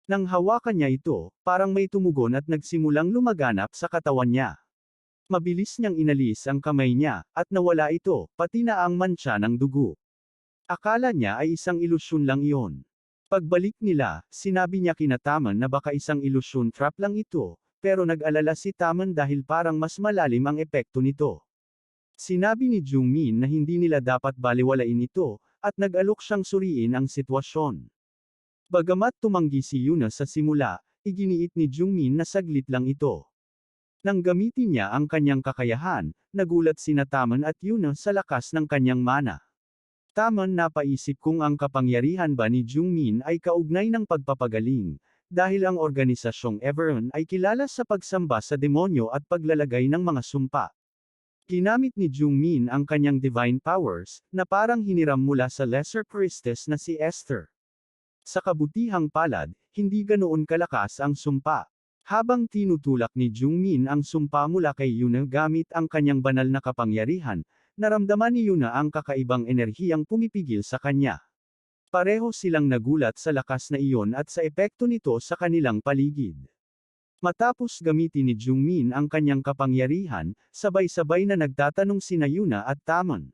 Nang hawakan niya ito, parang may tumugon at nagsimulang lumaganap sa katawan niya. Mabilis niyang inalis ang kamay niya, at nawala ito, pati na ang mantsa ng dugo. Akala niya ay isang ilusyon lang iyon. Pagbalik nila, sinabi niya kina Taman na baka isang ilusyon trap lang ito, pero nag-alala si Taman dahil parang mas malalim ang epekto nito. Sinabi ni Jungmin na hindi nila dapat baliwalain ito, at nag-alok siyang suriin ang sitwasyon. Bagamat tumanggi si Yuna sa simula, iginiit ni Jungmin na saglit lang ito. Nang gamitin niya ang kanyang kakayahan, nagulat sina Taman at Yuna sa lakas ng kanyang mana. Taman napaisip kung ang kapangyarihan ba ni Jungmin ay kaugnay ng pagpapagaling, dahil ang organisasyong Everon ay kilala sa pagsamba sa demonyo at paglalagay ng mga sumpa. Ginamit ni Jungmin ang kanyang divine powers, na parang hiniram mula sa lesser priestess na si Esther. Sa kabutihang palad, hindi ganoon kalakas ang sumpa. Habang tinutulak ni Jungmin ang sumpa mula kay Yuna gamit ang kanyang banal na kapangyarihan, naramdaman ni Yuna ang kakaibang enerhiyang pumipigil sa kanya. Pareho silang nagulat sa lakas na iyon at sa epekto nito sa kanilang paligid. Matapos gamitin ni Jungmin ang kanyang kapangyarihan, sabay-sabay na nagtatanong sina Yuna at Taman.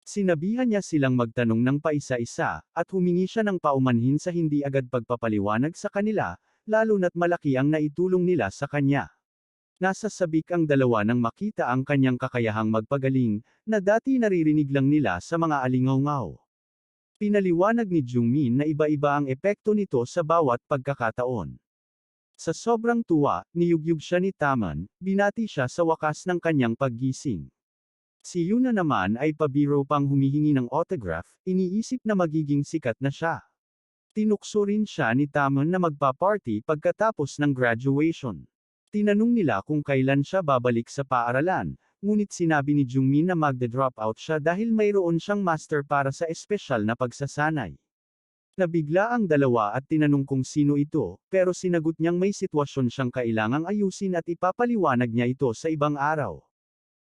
Sinabihan niya silang magtanong ng paisa-isa, at humingi siya ng paumanhin sa hindi agad pagpapaliwanag sa kanila, lalo na't malaki ang naitulong nila sa kanya. Nasa sabik ang dalawa nang makita ang kanyang kakayahang magpagaling, na dati naririnig lang nila sa mga alingaw-ngaw. Pinaliwanag ni Jungmin na iba-iba ang epekto nito sa bawat pagkakataon. Sa sobrang tuwa, niyugyug siya ni Taman, binati siya sa wakas ng kanyang paggising. Si Yuna naman ay pabiro pang humihingi ng autograph, iniisip na magiging sikat na siya. Tinukso rin siya ni Taman na magpa-party pagkatapos ng graduation. Tinanong nila kung kailan siya babalik sa paaralan, ngunit sinabi ni Jungmin na magde-drop out siya dahil mayroon siyang master para sa espesyal na pagsasanay. Nabigla ang dalawa at tinanong kung sino ito, pero sinagot niyang may sitwasyon siyang kailangang ayusin at ipapaliwanag niya ito sa ibang araw.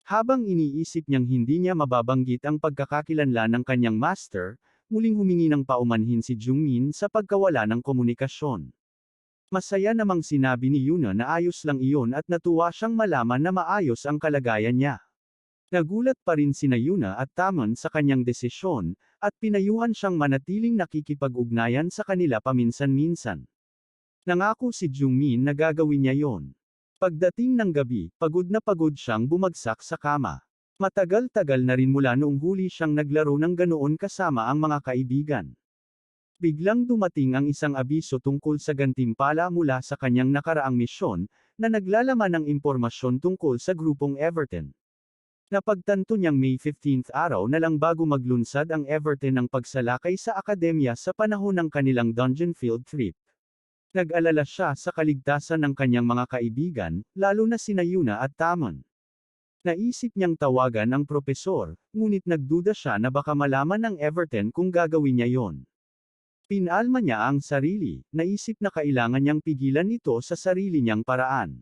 Habang iniisip niyang hindi niya mababanggit ang pagkakakilanlan ng kanyang master, muling humingi ng paumanhin si Jungmin sa pagkawala ng komunikasyon. Masaya namang sinabi ni Yuna na ayos lang iyon at natuwa siyang malaman na maayos ang kalagayan niya. Nagulat pa rin sina Yuna at Taman sa kanyang desisyon, at pinayuhan siyang manatiling nakikipag-ugnayan sa kanila paminsan-minsan. Nangako si Jungmin na gagawin niya yon. Pagdating ng gabi, pagod na pagod siyang bumagsak sa kama. Matagal-tagal na rin mula noong huli siyang naglaro ng ganoon kasama ang mga kaibigan. Biglang dumating ang isang abiso tungkol sa gantimpala mula sa kanyang nakaraang misyon, na naglalaman ng impormasyon tungkol sa grupong Everton. Napagtanto niyang May 15 araw na lang bago maglunsad ang Everton ng pagsalakay sa akademya sa panahon ng kanilang Dungeon Field trip. Nag-alala siya sa kaligtasan ng kanyang mga kaibigan, lalo na sina Yuna at Tamon. Naisip niyang tawagan ang propesor, ngunit nagduda siya na baka malaman ng Everton kung gagawin niya yon. Pinalma niya ang sarili, naisip na kailangan niyang pigilan ito sa sarili niyang paraan.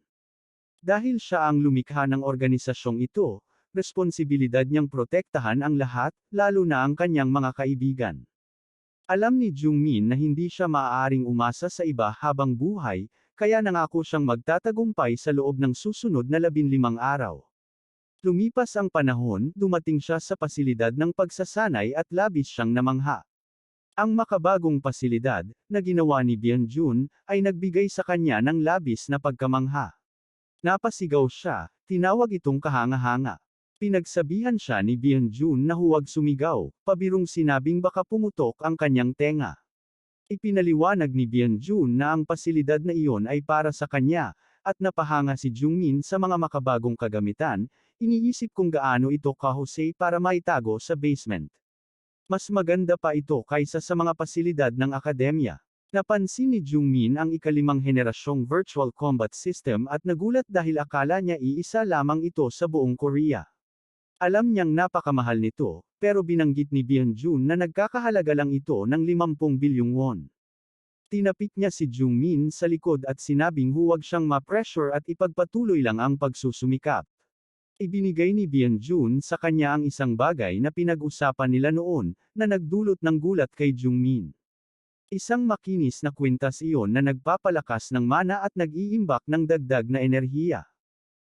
Dahil siya ang lumikha ng organisasyong ito, responsibilidad niyang protektahan ang lahat, lalo na ang kanyang mga kaibigan. Alam ni Jungmin na hindi siya maaaring umasa sa iba habang buhay, kaya nangako siyang magtatagumpay sa loob ng susunod na 15 araw. Lumipas ang panahon, dumating siya sa pasilidad ng pagsasanay at labis siyang namangha. Ang makabagong pasilidad, na ginawa ni Byung-jun, ay nagbigay sa kanya ng labis na pagkamangha. Napasigaw siya, tinawag itong kahanga-hanga. Pinagsabihan siya ni Byung-jun na huwag sumigaw, pabirong sinabing baka pumutok ang kanyang tenga. Ipinaliwanag ni Byung-jun na ang pasilidad na iyon ay para sa kanya, at napahanga si Jungmin sa mga makabagong kagamitan, iniisip kung gaano ito kahusay para maitago sa basement. Mas maganda pa ito kaysa sa mga pasilidad ng akademya. Napansin ni Jungmin ang ikalimang henerasyong virtual combat system at nagulat dahil akala niya iisa lamang ito sa buong Korea. Alam niyang napakamahal nito, pero binanggit ni Byung-jun na nagkakahalaga lang ito ng 50 bilyong won. Tinapik niya si Jungmin sa likod at sinabing huwag siyang ma-pressure at ipagpatuloy lang ang pagsusumikap. Ibinigay ni Byung-jun sa kanya ang isang bagay na pinag-usapan nila noon, na nagdulot ng gulat kay Jungmin. Isang makinis na kwintas iyon na nagpapalakas ng mana at nag-iimbak ng dagdag na enerhiya.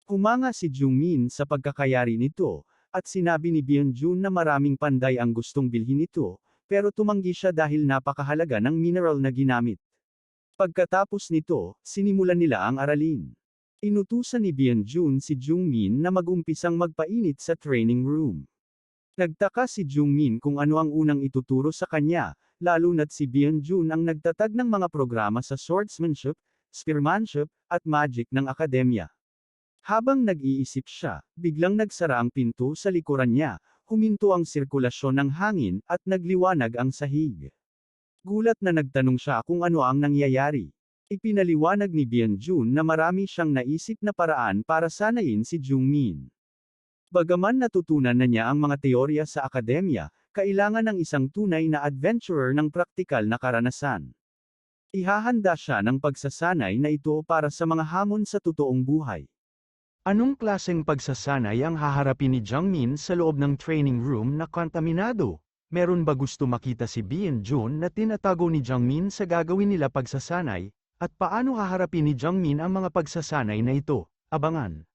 Humanga si Jungmin sa pagkakayari nito, at sinabi ni Byung-jun na maraming panday ang gustong bilhin ito, pero tumanggi siya dahil napakahalaga ng mineral na ginamit. Pagkatapos nito, sinimulan nila ang aralin. Inutusan ni Byung-jun si Jungmin na mag-umpisang magpainit sa training room. Nagtaka si Jungmin kung ano ang unang ituturo sa kanya, lalo na't si Byung-jun ang nagtatag ng mga programa sa swordsmanship, spearmanship, at magic ng akademya. Habang nag-iisip siya, biglang nagsara ang pinto sa likuran niya, huminto ang sirkulasyon ng hangin, at nagliwanag ang sahig. Gulat na nagtanong siya kung ano ang nangyayari. Ipinaliwanag ni Byung-jun na marami siyang naisip na paraan para sanayin si Jungmin. Bagaman natutunan na niya ang mga teorya sa akademya, kailangan ng isang tunay na adventurer ng praktikal na karanasan. Ihahanda siya ng pagsasanay na ito para sa mga hamon sa totoong buhay. Anong klaseng pagsasanay ang haharapin ni Jungmin sa loob ng training room na kontaminado? Meron ba gusto makita si Byung-jun na tinatago ni Jungmin sa gagawin nila pagsasanay? At paano haharapin ni Jungmin ang mga pagsasanay na ito? Abangan.